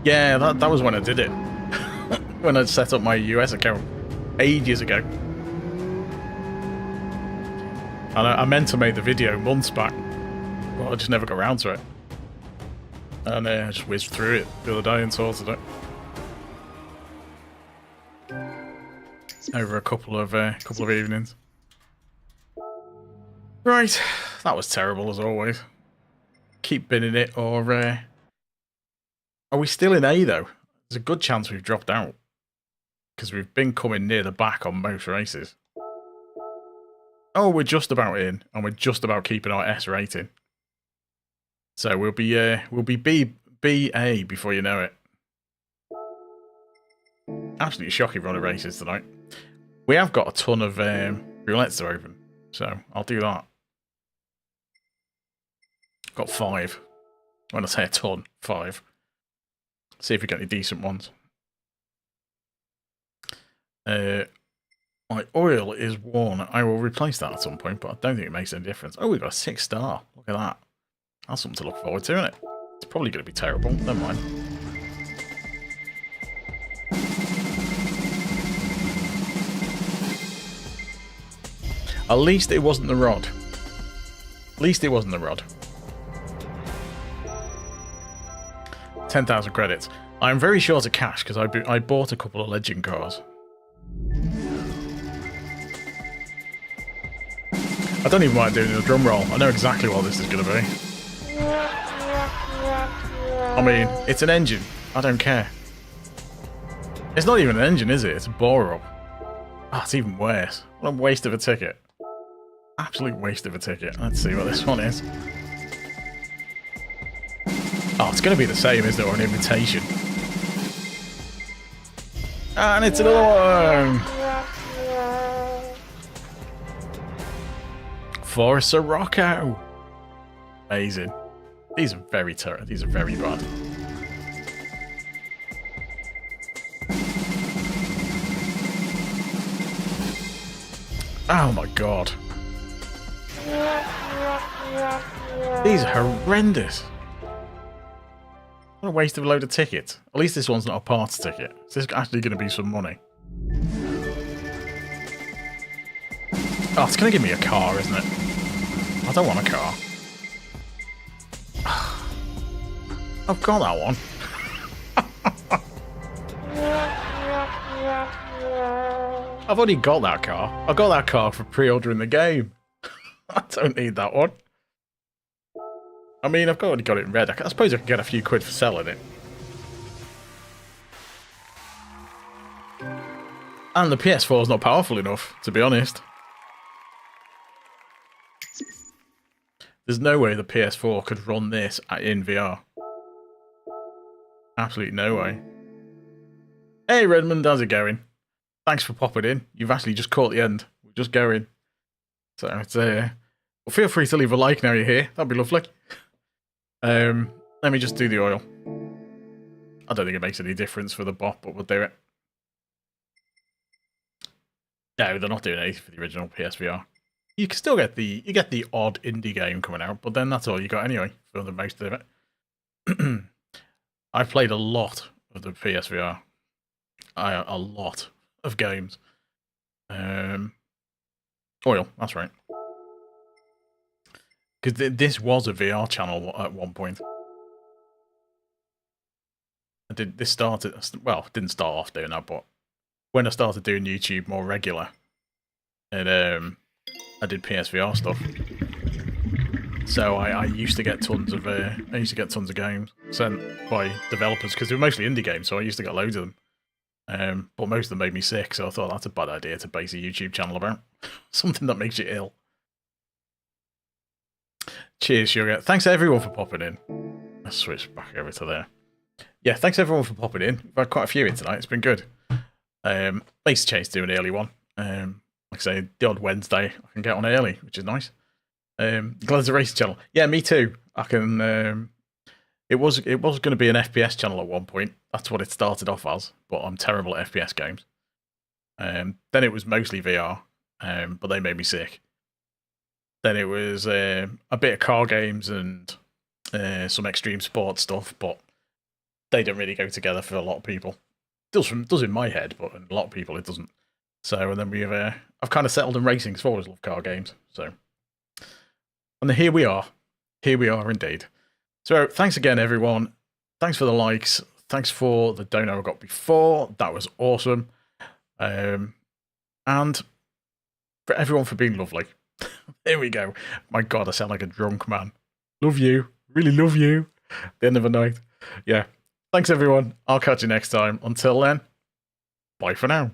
Yeah, that was when I did it. When I set up my US account ages ago. And I meant to make the video months back, but I just never got around to it. And I just whizzed through it the other day and sorted it. Over a couple of evenings. Right, that was terrible as always. Keep binning it, or are we still in A though? There's a good chance we've dropped out because we've been coming near the back on most races. Oh, we're just about in, and we're just about keeping our S rating. So we'll be BA before you know it. Absolutely shocking run of races tonight. We have got a ton of roulettes to open, so I'll do that. got 5. When I say a ton, 5. See if we get any decent ones. My oil is worn. I will replace that at some point, but I don't think it makes any difference. Oh, we've got a 6-star. Look at that. That's something to look forward to, isn't it? It's probably going to be terrible. Never mind. At least it wasn't the rod. At least it wasn't the rod. 10,000 credits. I'm very short of cash because I bought a couple of legend cars. I don't even mind doing a drum roll. I know exactly what this is going to be. I mean, it's an engine. I don't care. It's not even an engine, is it? It's a bore-up. Ah, it's even worse. What a waste of a ticket. Absolute waste of a ticket. Let's see what this one is. Oh, it's going to be the same, isn't it? Or an invitation. And it's another one! For a Sirocco! Amazing. These are very these are very bad. Oh my god. These are horrendous. What a waste of a load of tickets. At least this one's not a parts ticket. So this is actually going to be some money. Oh, it's going to give me a car, isn't it? I don't want a car. I've got that one. I've already got that car. I got that car for pre-ordering the game. I don't need that one. I mean, I've already got it in red. I suppose I can get a few quid for selling it. And the PS4 is not powerful enough, to be honest. There's no way the PS4 could run this in VR. Absolutely no way. Hey Redmond, how's it going? Thanks for popping in. You've actually just caught the end. We're just going. So it's well, feel free to leave a like now you're here. That'd be lovely. Let me just do the oil. I don't think it makes any difference for the bot, but we'll do it. No, they're not doing anything for the original PSVR. You can still get the odd indie game coming out, but then that's all you got anyway for the most of it. I've played a lot of the PSVR. A lot of games. Oil, that's right. Because this was a VR channel at one point. This started, well, it didn't start off doing that, but when I started doing YouTube more regular, and I did PSVR stuff. So I used to get tons of games sent by developers because they were mostly indie games, so I used to get loads of them. But most of them made me sick, so I thought that's a bad idea to base a YouTube channel about. Something that makes you ill. Cheers, Sugar. Thanks everyone for popping in. Let's switch back over to there. Yeah, thanks everyone for popping in. We've had quite a few in tonight. It's been good. Makes a change to do an early one. Like I say, the odd Wednesday I can get on early, which is nice. Glad it's a racing channel. Yeah, me too. I can. It was going to be an FPS channel at one point. That's what it started off as. But I'm terrible at FPS games. Then it was mostly VR, but they made me sick. Then it was a bit of car games and some extreme sports stuff, but they don't really go together for a lot of people. It does in my head, but in a lot of people it doesn't. So, and then I've kind of settled in racing because I've always loved car games. So, and here we are. Here we are indeed. So, thanks again, everyone. Thanks for the likes. Thanks for the dono I got before. That was awesome. And for everyone for being lovely. There we go. My God, I sound like a drunk man. Love you. Really love you. The end of the night. Yeah. Thanks, everyone. I'll catch you next time. Until then, bye for now.